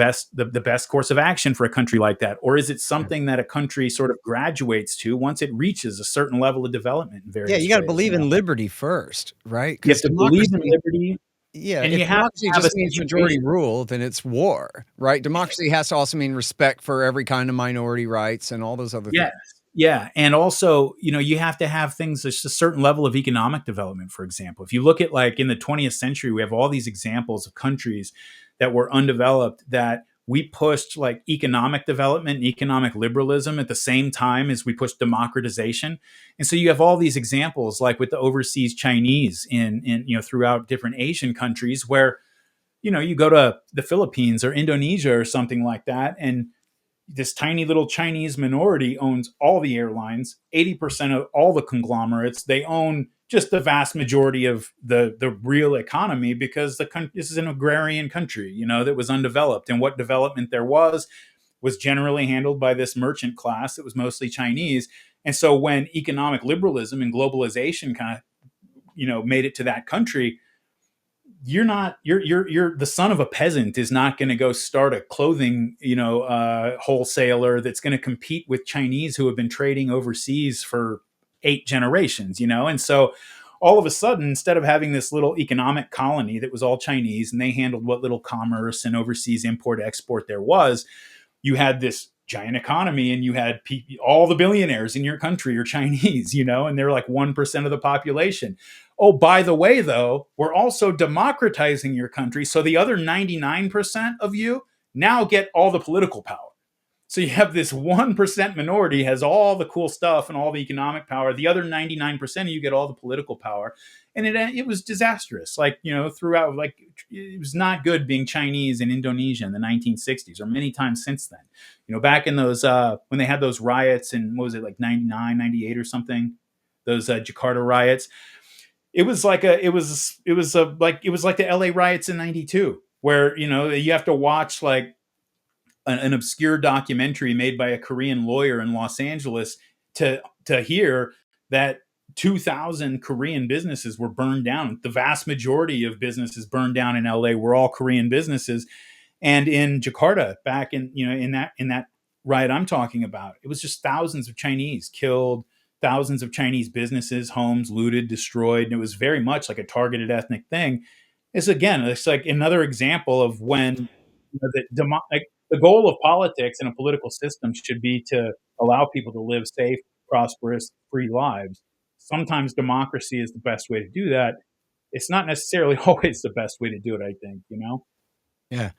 best course of action for a country like that? Or is it something that a country sort of graduates to once it reaches a certain level of development in Yeah, you various got to ways? believe in liberty first, right? You have Because to believe in democracy, liberty, yeah, and if you have to democracy have a just means majority situation. rule, then it's war, right? Democracy has to also mean respect for every kind of minority rights and all those other things. Yes. Yeah. And also, you have to have things, there's a certain level of economic development, for example. If you look at like in the 20th century, we have all these examples of countries that were undeveloped that we pushed like economic development and economic liberalism at the same time as we pushed democratization. And so you have all these examples like with the overseas Chinese in throughout different Asian countries where, you go to the Philippines or Indonesia or something like that, and this tiny little Chinese minority owns all the airlines, 80% of all the conglomerates. They own just the vast majority of the real economy because this is an agrarian country, that was undeveloped. And what development there was generally handled by this merchant class that was mostly Chinese. And so when economic liberalism and globalization kind of, made it to that country, you're the son of a peasant is not going to go start a clothing wholesaler that's going to compete with Chinese who have been trading overseas for 8 generations, and so all of a sudden, instead of having this little economic colony that was all Chinese and they handled what little commerce and overseas import export there was, you had this giant economy, and you had all the billionaires in your country are Chinese, and they're like 1% of the population. Oh, by the way, though, we're also democratizing your country. So the other 99% of you now get all the political power. So you have this 1% minority has all the cool stuff and all the economic power. The other 99% of you get all the political power. And it was disastrous. Like, throughout, like, it was not good being Chinese in Indonesia in the 1960s or many times since then. Back in those, when they had those riots in, what was it, like 99, 98 or something, those Jakarta riots. It was like it was like the LA riots in 92, where, you have to watch like an obscure documentary made by a Korean lawyer in Los Angeles to hear that 2,000 Korean businesses were burned down. The vast majority of businesses burned down in LA were all Korean businesses. And in Jakarta, back in in that riot I'm talking about, it was just thousands of Chinese killed, thousands of Chinese businesses, homes looted, destroyed, and it was very much like a targeted ethnic thing. It's like another example of when the goal of politics and a political system should be to allow people to live safe, prosperous, free lives. Sometimes democracy is the best way to do that. It's not necessarily always the best way to do it, I think. Yeah.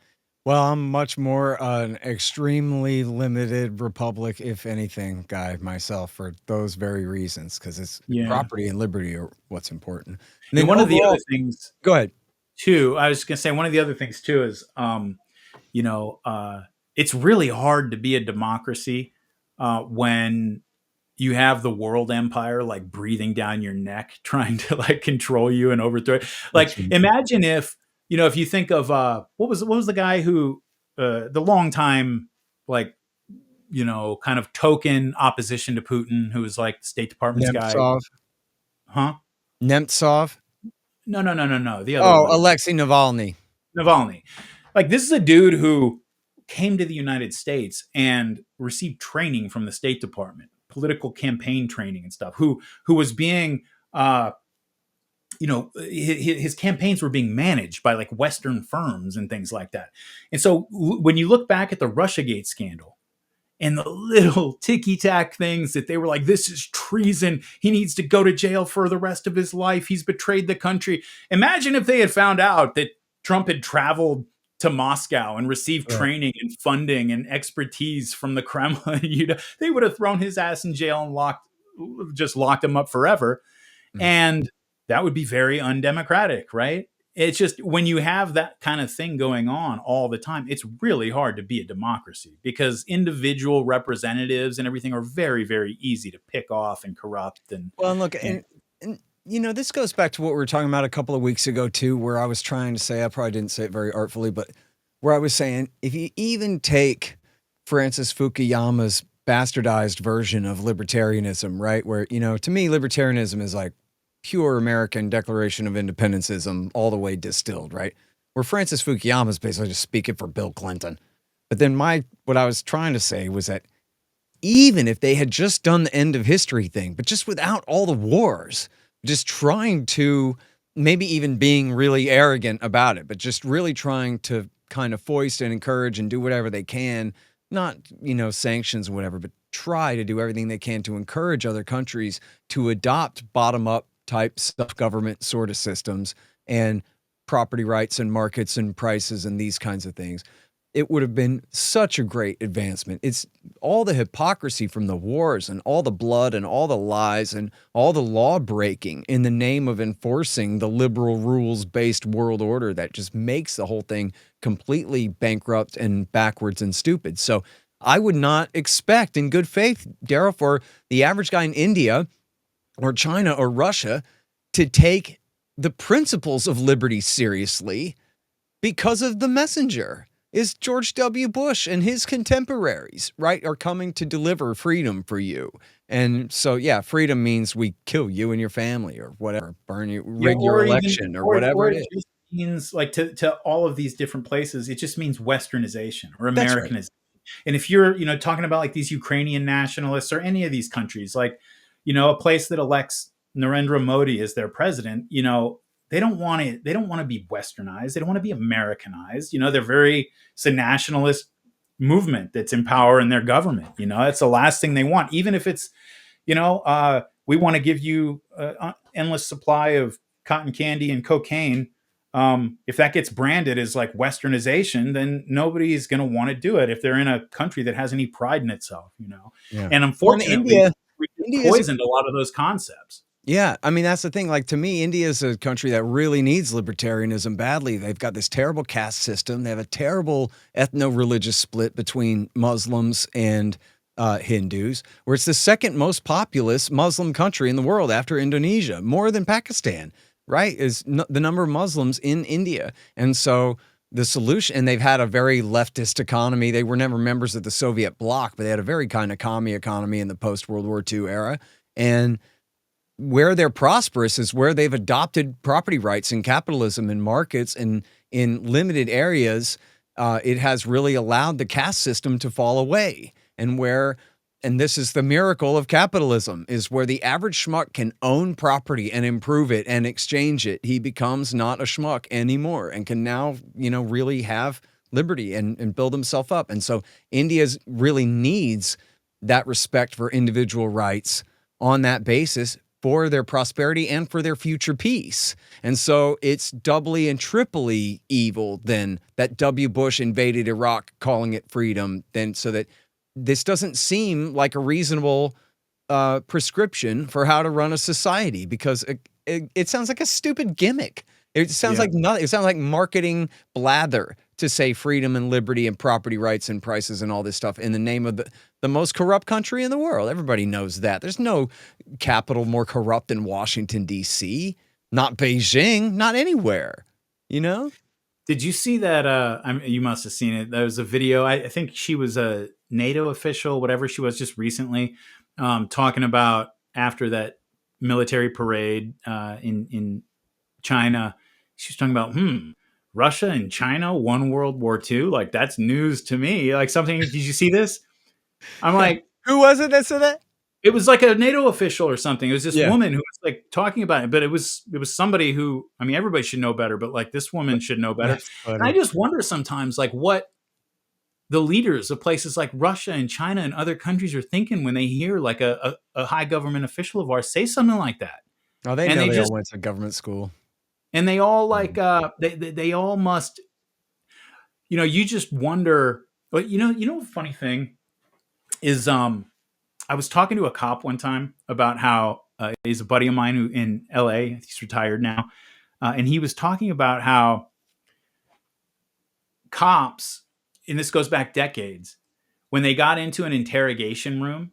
Well, I'm much more an extremely limited republic, if anything, guy myself for those very reasons, because it's Yeah. property and liberty are what's important. And And then one of the other overall, things go ahead. too, I was going to say, one of the other things too is, you know, it's really hard to be a democracy when you have the world empire like breathing down your neck, trying to like control you and overthrow it. Like, That's right. imagine if you think of what was the guy who the long time like kind of token opposition to Putin, who was like the State Department's guy, Nemtsov. huh? Nemtsov. No, no, no, no, no. The other Oh, one, Alexei Navalny. Navalny. Like, this is a dude who came to the United States and received training from the State Department, political campaign training and stuff. Who was being, his campaigns were being managed by like Western firms and things like that. And so when you look back at the RussiaGate scandal, and the little ticky tack things that they were like, this is treason. He needs to go to jail for the rest of his life. He's betrayed the country. Imagine if they had found out that Trump had traveled to Moscow and received Right. training and funding and expertise from the Kremlin. They would have thrown his ass in jail and locked him up forever. Mm. And that would be very undemocratic, right? It's just when you have that kind of thing going on all the time, it's really hard to be a democracy because individual representatives and everything are very, very easy to pick off and corrupt. Well, and look, And And, this goes back to what we were talking about a couple of weeks ago, too, where I was trying to say, I probably didn't say it very artfully, but where I was saying, if you even take Francis Fukuyama's bastardized version of libertarianism, right? Where, to me, libertarianism is like pure American Declaration of Independenceism all the way distilled, right? Where Francis Fukuyama is basically just speaking for Bill Clinton. But then what I was trying to say was that even if they had just done the end of history thing, but just without all the wars, just trying to maybe even being really arrogant about it, but just really trying to kind of foist and encourage and do whatever they can, not, sanctions or whatever, but try to do everything they can to encourage other countries to adopt bottom up type self-government sort of systems and property rights and markets and prices and these kinds of things. It would have been such a great advancement. It's all the hypocrisy from the wars and all the blood and all the lies and all the law breaking in the name of enforcing the liberal rules-based world order that just makes the whole thing completely bankrupt and backwards and stupid. So I would not expect in good faith, Darryl, for the average guy in India or China or Russia to take the principles of liberty seriously because of the messenger is George W. Bush and his contemporaries, right, are coming to deliver freedom for you. And so, yeah, freedom means we kill you and your family or whatever, burn you, rig your election or whatever it is. Just means like to all of these different places, it just means westernization or That's right. Americanization. And if you're, talking about like these Ukrainian nationalists or any of these countries, like, a place that elects Narendra Modi as their president, they don't want to. They don't want to be westernized. They don't want to be Americanized. It's a nationalist movement that's in power in their government. It's the last thing they want, even if it's, we want to give you an endless supply of cotton candy and cocaine. If that gets branded as like westernization, then nobody's going to want to do it if they're in a country that has any pride in itself. Yeah. And Well, in unfortunately, we India is poisoned a lot of those concepts. Yeah, I mean, that's the thing. Like, to me, India is a country that really needs libertarianism badly. They've got this terrible caste system. They have a terrible ethno-religious split between Muslims and Hindus, where it's the second most populous Muslim country in the world after Indonesia, more than Pakistan, right? The number of Muslims in India. And so the solution, and they've had a very leftist economy. They were never members of the Soviet bloc, but they had a very kind of commie economy in the post-World War II era. And where they're prosperous is where they've adopted property rights and capitalism and markets, and in limited areas, it has really allowed the caste system to fall away. And this is the miracle of capitalism, is where the average schmuck can own property and improve it and exchange it. He becomes not a schmuck anymore and can now, really have liberty and build himself up. And so India really needs that respect for individual rights on that basis for their prosperity and for their future peace. And so it's doubly and triply evil then that W. Bush invaded Iraq calling it freedom, then, so that this doesn't seem like a reasonable prescription for how to run a society, because it sounds like a stupid gimmick. It sounds like nothing. It sounds like marketing blather to say freedom and liberty and property rights and prices and all this stuff in the name of the most corrupt country in the world. Everybody knows that. There's no capital more corrupt than Washington, D.C., not Beijing, not anywhere, Did you see that? You must have seen it. There was a video. I think she was a NATO official, whatever she was, just recently, talking about after that military parade in China. She was talking about, Russia and China won World War II. Like, that's news to me. Like, something. Did you see this? I'm like, who was it that said that? It was like a NATO official or something. It was this Yeah. woman who was like talking about it, but it was somebody who, I mean, everybody should know better, but like this woman should know better. And I just wonder sometimes, like, what the leaders of places like Russia and China and other countries are thinking when they hear like a high government official of ours say something like that. Oh, they know they all went to government school. And they all like they all must, you just wonder. But a funny thing is, I was talking to a cop one time about how he's a buddy of mine who in LA, he's retired now, and he was talking about how cops, and this goes back decades, when they got into an interrogation room,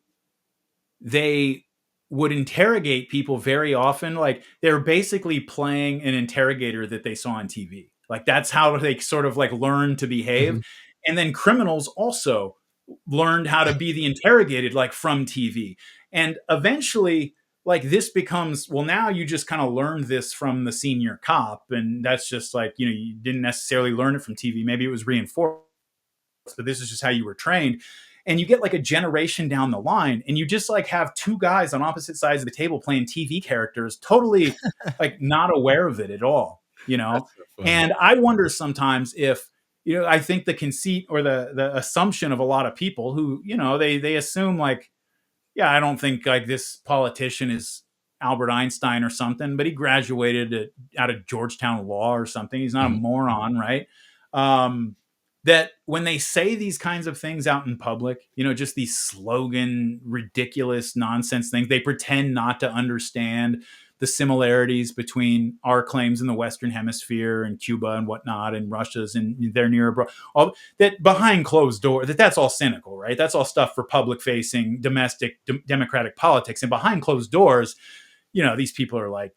they would interrogate people very often. Like they're basically playing an interrogator that they saw on TV. Like that's how they sort of like learn to behave. Mhm. And then criminals also learned how to be the interrogated like from TV. And eventually like this becomes, well, now you just kind of learned this from the senior cop. And that's just like, you know, you didn't necessarily learn it from TV. Maybe it was reinforced, but this is just how you were trained. And you get like a generation down the line and you just like have two guys on opposite sides of the table playing TV characters, totally like not aware of it at all, you know? That's so funny. And I wonder sometimes if, you know, I think the conceit or the assumption of a lot of people who, you know, they assume like, yeah, I don't think like this politician is Albert Einstein or something, but he graduated out of Georgetown Law or something. He's not a Mhm. moron, right? Um, that when they say these kinds of things out in public, you know, just these slogan, ridiculous nonsense things, they pretend not to understand the similarities between our claims in the Western Hemisphere and Cuba and whatnot, and Russia's and their near abroad. All that behind closed doors, that's all cynical, right? That's all stuff for public facing domestic democratic politics. And behind closed doors, you know, these people are like,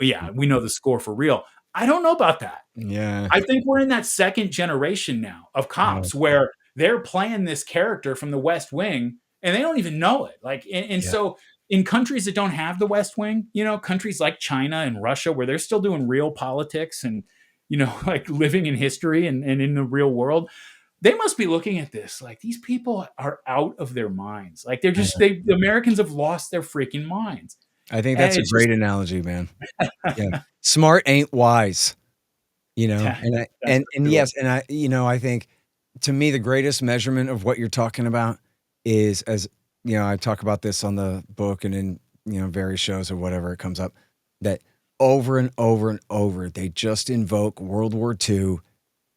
yeah, we know the score for real. I don't know about that. Yeah. I think we're in that second generation now of Oh, cops where they're playing this character from the West Wing and they don't even know it. Like, and yeah. so in countries that don't have the West Wing, you know, countries like China and Russia, where they're still doing real politics and, you know, like living in history and in the real world, they must be looking at this like these people are out of their minds. Like they're just, the Americans have lost their freaking minds. I think And that's a it's just, great analogy, man. Yeah. Smart ain't wise, you know? yeah, And I that's and true. yes, and I you know, I think to me the greatest measurement of what you're talking about is, as you know, I talk about this on the book and in, you know, various shows or whatever it comes up, that over and over and over they just invoke World War II,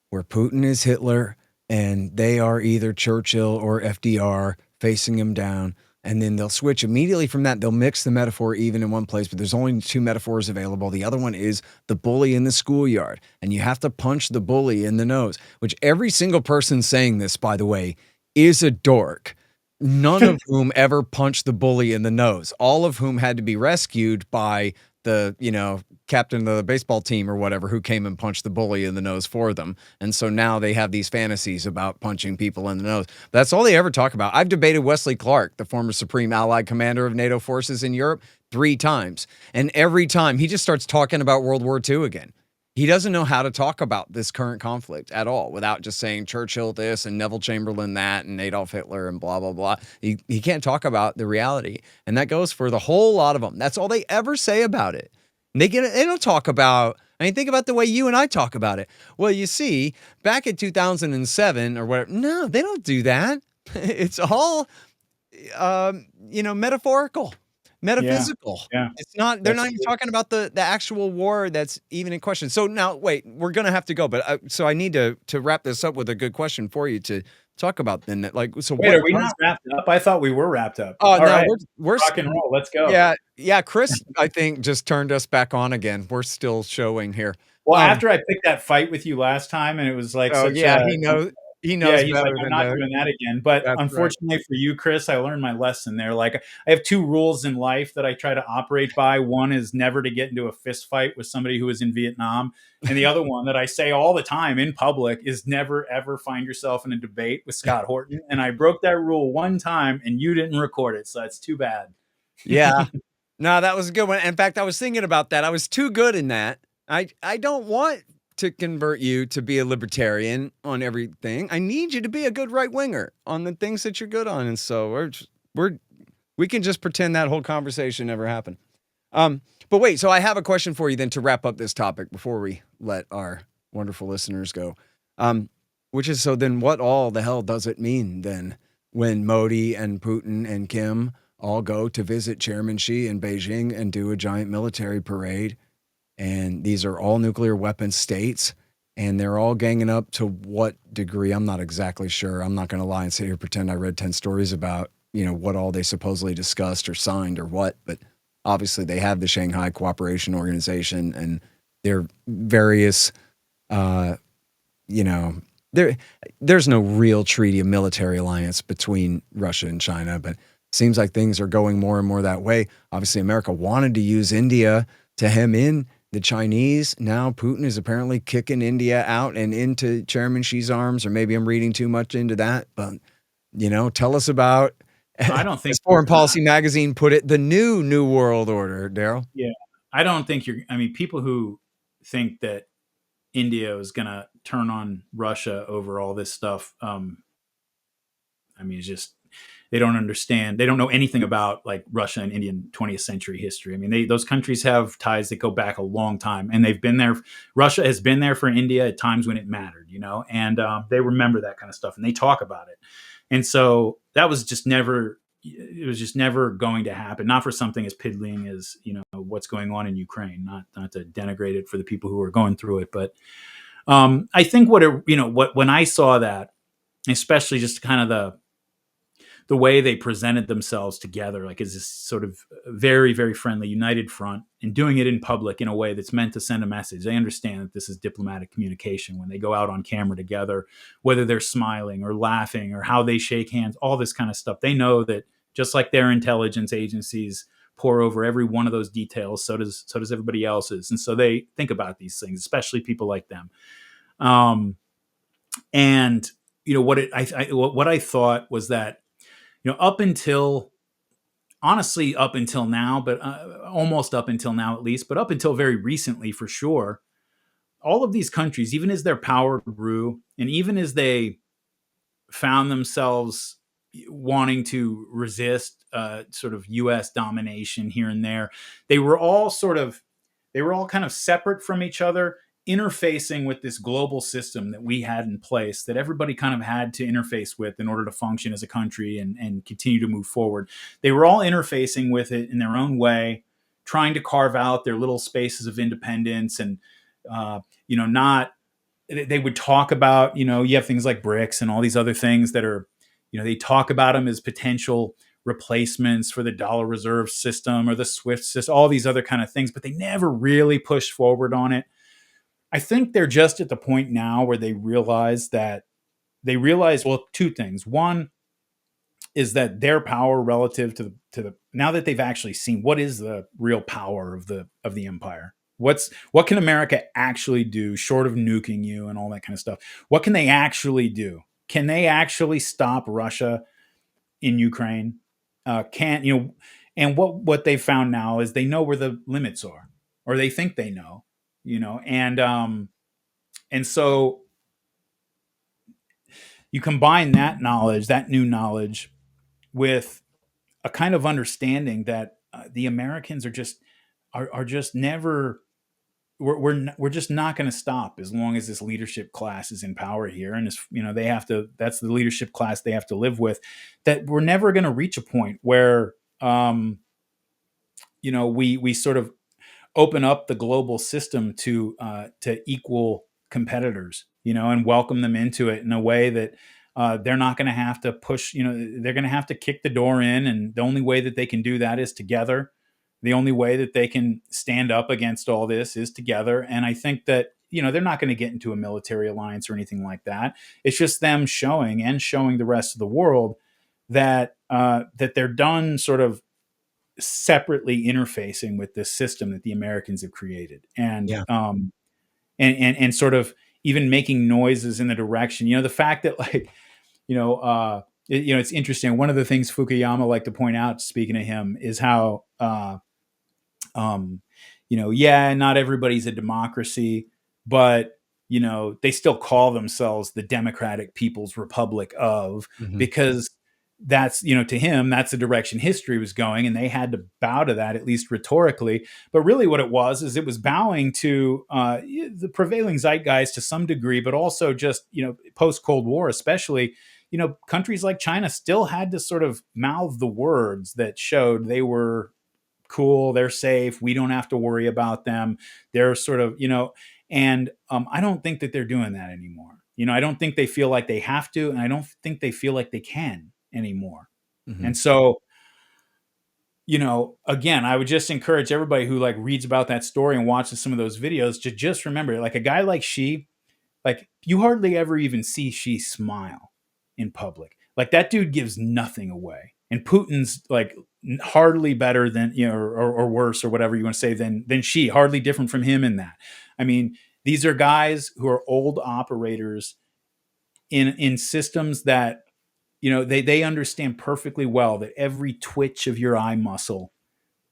where Putin is Hitler and they are either Churchill or FDR facing him down. And then they'll switch immediately from that. They'll mix the metaphor even in one place, but there's only two metaphors available. The other one is the bully in the schoolyard. And you have to punch the bully in the nose, which every single person saying this, by the way, is a dork. None of whom ever punched the bully in the nose, all of whom had to be rescued by the, you know, captain of the baseball team or whatever, who came and punched the bully in the nose for them. And so now they have these fantasies about punching people in the nose. That's all they ever talk about. I've debated Wesley Clark, the former Supreme Allied Commander of NATO forces in Europe, 3 times. And every time he just starts talking about World War II again. He doesn't know how to talk about this current conflict at all without just saying Churchill this and Neville Chamberlain that and Adolf Hitler and blah, blah, blah. He can't talk about the reality. And that goes for the whole lot of them. That's all they ever say about it. And they don't talk about, I mean, think about the way you and I talk about it. Well, you see, back in 2007 or whatever, no, they don't do that. It's all, you know, metaphorical, metaphysical. Yeah, It's not, they're not even talking about the actual war that's even in question. So now, wait, we're going to have to go. But so I need to wrap this up with a good question for you to talk about then. Like, so wait, what are we not wrapped up? I thought we were wrapped up. Oh, All no, right, we're rock and roll. Let's go. yeah, Chris, I think, just turned us back on again. We're still showing here. Well, Um, after I picked that fight with you last time, and it was like oh, such yeah, a, he yeah, knows he's like, better I'm than not to. doing that again. But That's right. unfortunately for you, Chris, I learned my lesson there. Like, I have 2 rules in life that I try to operate by. One is never to get into a fist fight with somebody who is in Vietnam. And the other one that I say all the time in public is never, ever find yourself in a debate with Scott Horton. And I broke that rule one time and you didn't record it. So that's too bad. Yeah. No, that was a good one. In fact, I was thinking about that. I was too good in that. I don't want to convert you to be a libertarian on everything. I need you to be a good right winger on the things that you're good on. And so we can just pretend that whole conversation never happened. But wait, so I have a question for you then to wrap up this topic before we let our wonderful listeners go. Which is, so then what all the hell does it mean then when Modi and Putin and Kim all go to visit Chairman Xi in Beijing and do a giant military parade? And these are all nuclear weapon states, and they're all ganging up to what degree? I'm not exactly sure. I'm not going to lie and sit here pretend I read 10 stories about, you know, what all they supposedly discussed or signed or what, but obviously they have the Shanghai Cooperation Organization and their various, you know, there's no real treaty of military alliance between Russia and China, but Seems like things are going more and more that way. Obviously, America wanted to use India to hem in the Chinese. Now Putin is apparently kicking India out and into Chairman Xi's arms, or maybe I'm reading too much into that. But, tell us about, I don't think as Foreign Policy Magazine put it, the new world order, Darryl. yeah, I don't think I mean, people who think that India is going to turn on Russia over all this stuff. I mean, it's just, they don't understand. They don't know anything about like Russia and Indian 20th century history. I mean, those countries have ties that go back a long time, and they've been there. Russia has been there for India at times when it mattered, and they remember that kind of stuff, and they talk about it. And so that was just never. It was just never going to happen. Not for something as piddling as what's going on in Ukraine. Not to denigrate it for the people who are going through it, but I think when I saw that, especially just kind of the way they presented themselves together, like as this sort of very, very friendly, united front, and doing it in public in a way that's meant to send a message. They understand that this is diplomatic communication when they go out on camera together, whether they're smiling or laughing or how they shake hands, all this kind of stuff. They know that just like their intelligence agencies pore over every one of those details, so does everybody else's. And so they think about these things, especially people like them. And what I thought was that up until now, but almost up until now at least, but up until very recently for sure, all of these countries, even as their power grew, and even as they found themselves wanting to resist sort of U.S. domination here and there, they were all kind of separate from each other, interfacing with this global system that we had in place, that everybody kind of had to interface with in order to function as a country and continue to move forward. They were all interfacing with it in their own way, trying to carve out their little spaces of independence, and not. They would talk about, you have things like BRICS and all these other things that are, they talk about them as potential replacements for the dollar reserve system or the SWIFT system, all these other kind of things, but they never really pushed forward on it. I think they're just at the point now where they realize, well, two things. One is that their power relative to the now that they've actually seen what is the real power of the empire. What can America actually do short of nuking you and all that kind of stuff? What can they actually do? Can they actually stop Russia in Ukraine? And what they found now is they know where the limits are, or they think they know, and so you combine that knowledge, that new knowledge, with a kind of understanding that the Americans are just never. We're just not going to stop as long as this leadership class is in power here, and they have to. That's the leadership class they have to live with. That we're never going to reach a point where we sort of open up the global system to equal competitors, and welcome them into it in a way that they're not going to have to push. They're going to have to kick the door in, and the only way that they can do that is together. The only way that they can stand up against all this is together. And I think that they're not going to get into a military alliance or anything like that. It's just them showing the rest of the world that that they're done sort of separately interfacing with this system that the Americans have created, and Yeah. And sort of even making noises in the direction. The fact that it's interesting. One of the things Fukuyama liked to point out, speaking of him, is how not everybody's a democracy, but they still call themselves the Democratic People's Republic of, Mm-hmm. because that's, to him, that's the direction history was going, and they had to bow to that, at least rhetorically. But really what it was bowing to the prevailing zeitgeist to some degree, but also just, post-Cold War, especially, countries like China still had to sort of mouth the words that showed they were cool, they're safe, we don't have to worry about them. They're sort of, and I don't think that they're doing that anymore. I don't think they feel like they have to, and I don't think they feel like they can anymore. Mm-hmm. And so, again, I would just encourage everybody who reads about that story and watches some of those videos to just remember, like a guy like Xi, you hardly ever even see Xi smile in public. Like that dude gives nothing away. and Putin's like hardly better than, or worse or whatever you want to say than Xi, hardly different from him in that. I mean, these are guys who are old operators in systems that, they understand perfectly well that every twitch of your eye muscle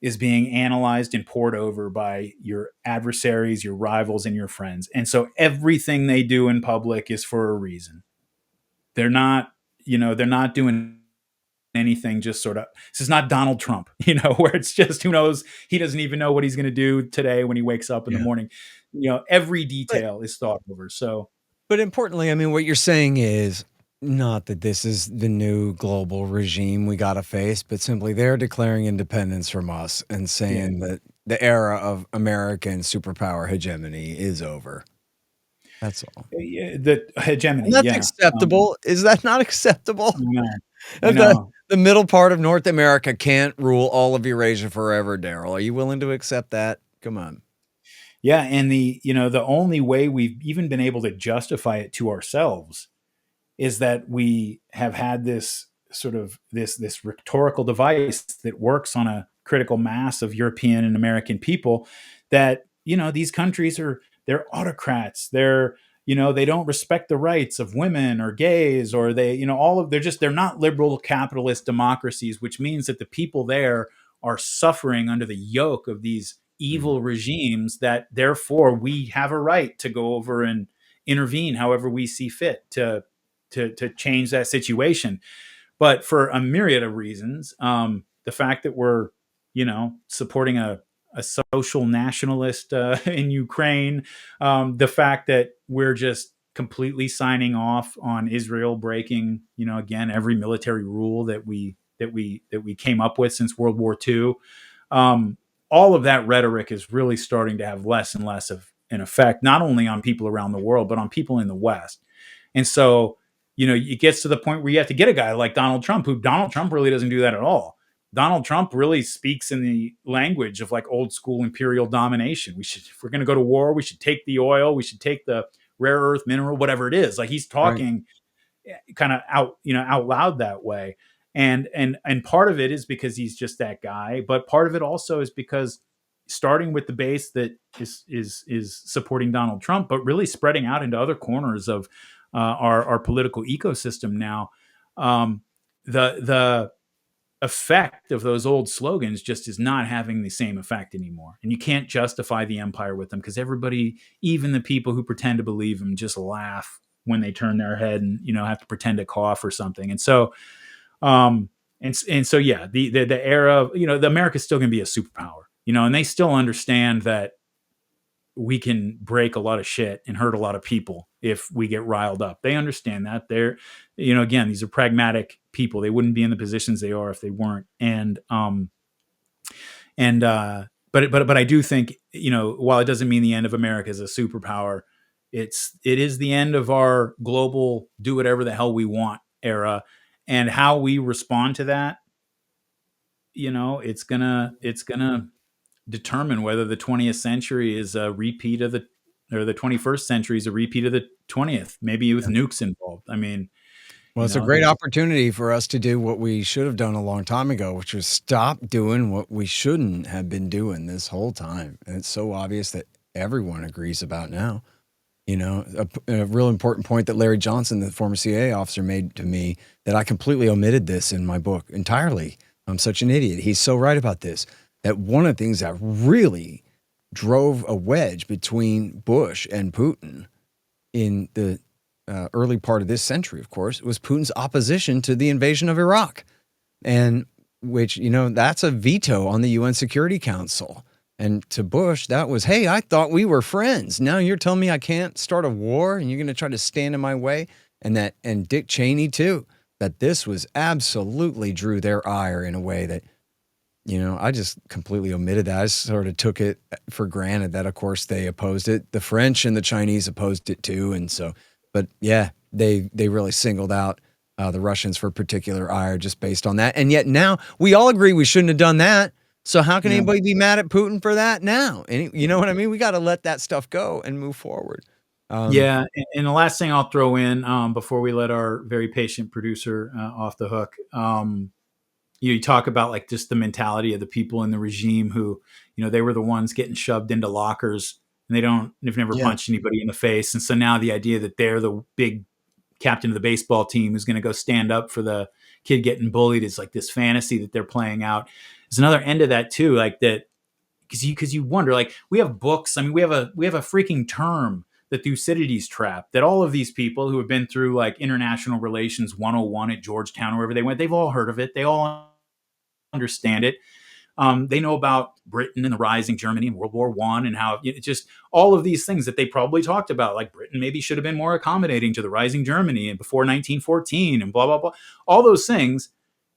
is being analyzed and poured over by your adversaries, your rivals, and your friends. And so everything they do in public is for a reason. They're not, they're not doing anything just sort of, this is not Donald Trump, where it's just, who knows, he doesn't even know what he's going to do today when he wakes up in the Yeah. morning. Every But detail is thought over. So importantly, I mean, what you're saying is not that this is the new global regime we got to face, but simply they're declaring independence from us and yeah, saying that the era of American superpower hegemony is over. That's all. the hegemony. And that's Yeah. acceptable. Is that not acceptable? I If know. the middle part of North America can't rule all of Eurasia forever, Daryl, are you willing to accept that? Come on. Yeah. And the only way we've even been able to justify it to ourselves is that we have had this sort of this rhetorical device that works on a critical mass of European and American people, that these countries they're autocrats, they don't respect the rights of women or gays, or they're not liberal capitalist democracies, which means that the people there are suffering under the yoke of these Mm, evil regimes, that therefore we have a right to go over and intervene however we see fit to change that situation. But for a myriad of reasons, the fact that we're, supporting a social nationalist in Ukraine, the fact that we're just completely signing off on Israel breaking, again, every military rule that we came up with since World War II. Um, all of that rhetoric is really starting to have less and less of an effect, not only on people around the world, but on people in the West. And so, it gets to the point where you have to get a guy like Donald Trump, who Donald Trump really doesn't do that at all. Donald Trump really speaks in the language of like old school imperial domination. If we're going to go to war, we should take the oil, we should take the rare earth mineral, whatever it is. Like, he's right. talking kind of out loud that way. And part of it is because he's just that guy, but part of it also is because, starting with the base that is supporting Donald Trump, but really spreading out into other corners of our political ecosystem now, the effect of those old slogans just is not having the same effect anymore. And you can't justify the empire with them, because everybody, even the people who pretend to believe them, just laugh when they turn their head and have to pretend to cough or something. And so um and so yeah, the era of, the America's still going to be a superpower, and they still understand that we can break a lot of shit and hurt a lot of people if we get riled up. They understand that. They're, again, these are pragmatic people. They wouldn't be in the positions they are if they weren't. But I do think, while it doesn't mean the end of America as a superpower, it is the end of our global do whatever the hell we want era. And how we respond to that, it's gonna determine whether the 20th century is a repeat of the 21st century is a repeat of the 20th, maybe with nukes involved. I mean, Well, it's a great opportunity for us to do what we should have done a long time ago, which was stop doing what we shouldn't have been doing this whole time. And it's so obvious that everyone agrees about now. A real important point that Larry Johnson, the former CIA officer, made to me, that I completely omitted this in my book entirely. I'm such an idiot. He's so right about this, that one of the things that really drove a wedge between Bush and Putin in the early part of this century, of course, was Putin's opposition to the invasion of Iraq. And which, that's a veto on the UN Security Council. And to Bush, that was, hey, I thought we were friends. Now you're telling me I can't start a war and you're going to try to stand in my way. And Dick Cheney too, that this was absolutely drew their ire in a way that, I just completely omitted that. I sort of took it for granted that, of course, they opposed it. The French and the Chinese opposed it too. And so, but yeah, they really singled out the Russians for particular ire just based on that. And yet now we all agree we shouldn't have done that. So how can yeah, anybody be mad at Putin for that now? And you know what I mean? We got to let that stuff go and move forward. yeah. And the last thing I'll throw in, before we let our very patient producer off the hook, you talk about like just the mentality of the people in the regime who, they were the ones getting shoved into lockers, and they've never Yeah. punched anybody in the face. And so now the idea that they're the big captain of the baseball team who's going to go stand up for the kid getting bullied is like this fantasy that they're playing out. There's another end of that too, like that, because you wonder, like, we have books. I mean, we have a freaking term, the Thucydides trap, that all of these people who have been through like international relations 101 at Georgetown or wherever they went, they've all heard of it. They all understand it. They know about Britain and the rising Germany in World War I, and how it just all of these things that they probably talked about, like Britain maybe should have been more accommodating to the rising Germany and before 1914 and blah, blah, blah, all those things,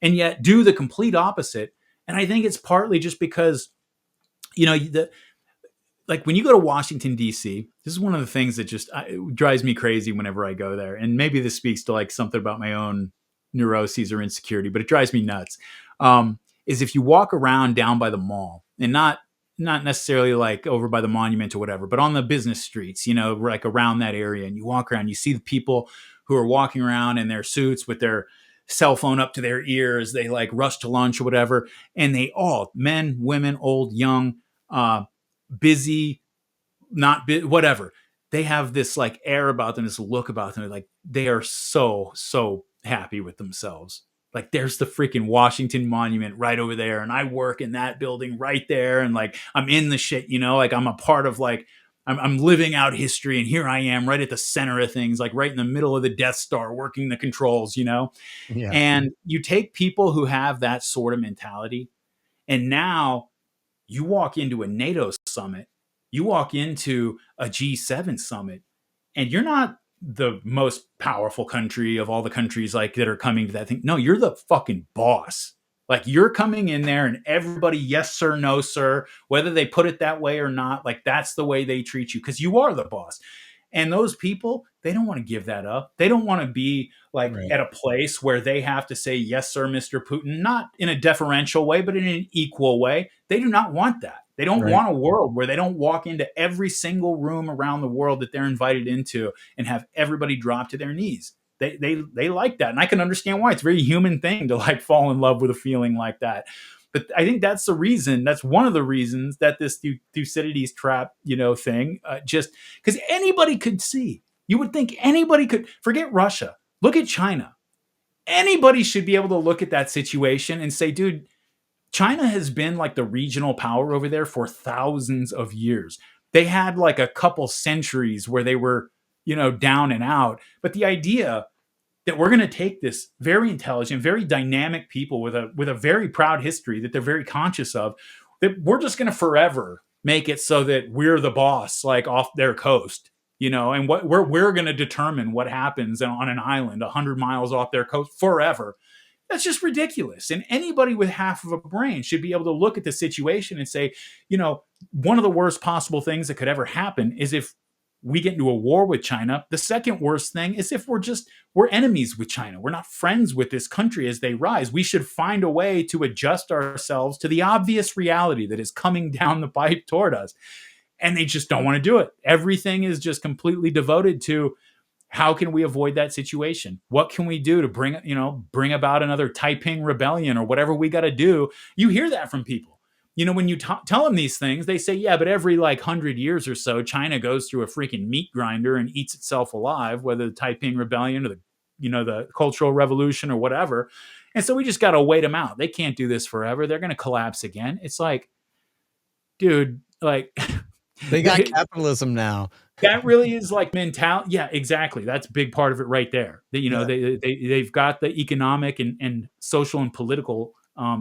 and yet do the complete opposite. And I think it's partly just because, like when you go to Washington, D.C., this is one of the things that just drives me crazy whenever I go there. And maybe this speaks to like something about my own neuroses or insecurity, but it drives me nuts. Is if you walk around down by the mall, and not necessarily like over by the monument or whatever, but on the business streets, like around that area, and you walk around, you see the people who are walking around in their suits with their cell phone up to their ears. They like rush to lunch or whatever. And they all, men, women, old, young, busy, not whatever, they have this like air about them, this look about them, like they are so happy with themselves. Like there's the freaking Washington Monument right over there, and I work in that building right there, and like I'm in the shit, like I'm a part of like I'm living out history, and here I am right at the center of things, like right in the middle of the Death Star working the controls. Yeah. And you take people who have that sort of mentality, and now you walk into a NATO summit, you walk into a G7 summit, and you're not the most powerful country of all the countries like that are coming to that thing. No, you're the fucking boss. Like you're coming in there and everybody, yes sir, no sir, whether they put it that way or not, like that's the way they treat you because you are the boss. And those people, they don't want to give that up. They don't want to be like Right. at a place where they have to say, yes, sir, Mr. Putin, not in a deferential way, but in an equal way. They do not want that. They don't Right. want a world where they don't walk into every single room around the world that they're invited into and have everybody drop to their knees. They like that. And I can understand why. It's a very human thing to like fall in love with a feeling like that. But I think that's the reason. That's one of the reasons that this Thucydides trap, thing, just because anybody could see. You would think anybody could forget Russia. Look at China. Anybody should be able to look at that situation and say, dude, China has been like the regional power over there for thousands of years. They had like a couple centuries where they were, down and out. But the idea that we're going to take this very intelligent, very dynamic people with a very proud history that they're very conscious of, that we're just going to forever make it so that we're the boss, like off their coast, and what we're going to determine what happens on an island 100 miles off their coast forever. That's just ridiculous. And anybody with half of a brain should be able to look at the situation and say, one of the worst possible things that could ever happen is if we get into a war with China. The second worst thing is if we're enemies with China. We're not friends with this country as they rise. We should find a way to adjust ourselves to the obvious reality that is coming down the pipe toward us. And they just don't want to do it. Everything is just completely devoted to how can we avoid that situation? What can we do to bring about another Taiping rebellion or whatever we got to do? You hear that from people. When you tell them these things, they say, yeah, but every like 100 years or so, China goes through a freaking meat grinder and eats itself alive, whether the Taiping rebellion or the Cultural Revolution or whatever. And so we just got to wait them out. They can't do this forever. They're going to collapse again. It's like, dude, like They got capitalism now. that really is like mentality. Yeah, exactly. That's a big part of it right there. That Yeah. they've got the economic and social and political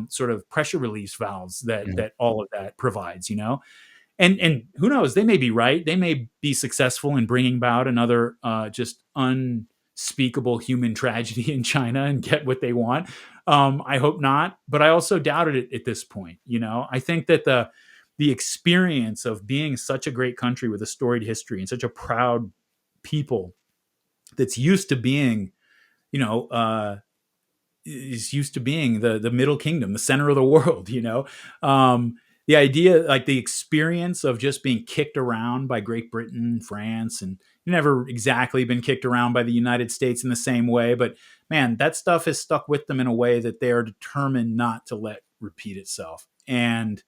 sort of pressure release valves that Yeah. that all of that provides. And who knows? They may be right. They may be successful in bringing about another just unspeakable human tragedy in China and get what they want. I hope not, but I also doubted it at this point. I think that the experience of being such a great country with a storied history and such a proud people that's used to being, is used to being the middle kingdom, the center of the world, the idea, like the experience of just being kicked around by Great Britain, France, and never exactly been kicked around by the United States in the same way. But man, that stuff has stuck with them in a way that they are determined not to let repeat itself. And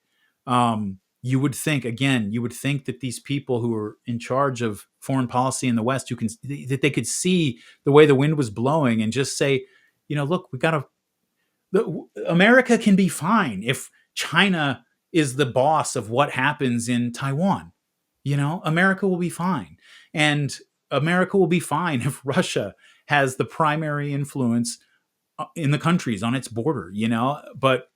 you would think, again, you would think that these people who are in charge of foreign policy in the West, that they could see the way the wind was blowing and just say, look, we got to, America can be fine if China is the boss of what happens in Taiwan. America will be fine. And America will be fine if Russia has the primary influence in the countries on its border, but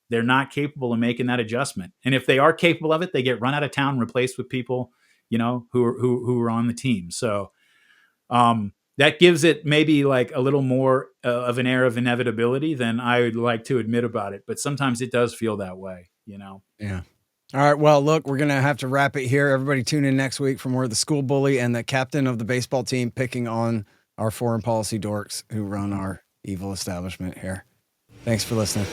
they're not capable of making that adjustment. And if they are capable of it, they get run out of town, replaced with people, who are on the team. So that gives it maybe like a little more of an air of inevitability than I would like to admit about it. But sometimes it does feel that way, Yeah. All right. Well, look, we're going to have to wrap it here. Everybody tune in next week for more of the school bully and the captain of the baseball team picking on our foreign policy dorks who run our evil establishment here. Thanks for listening.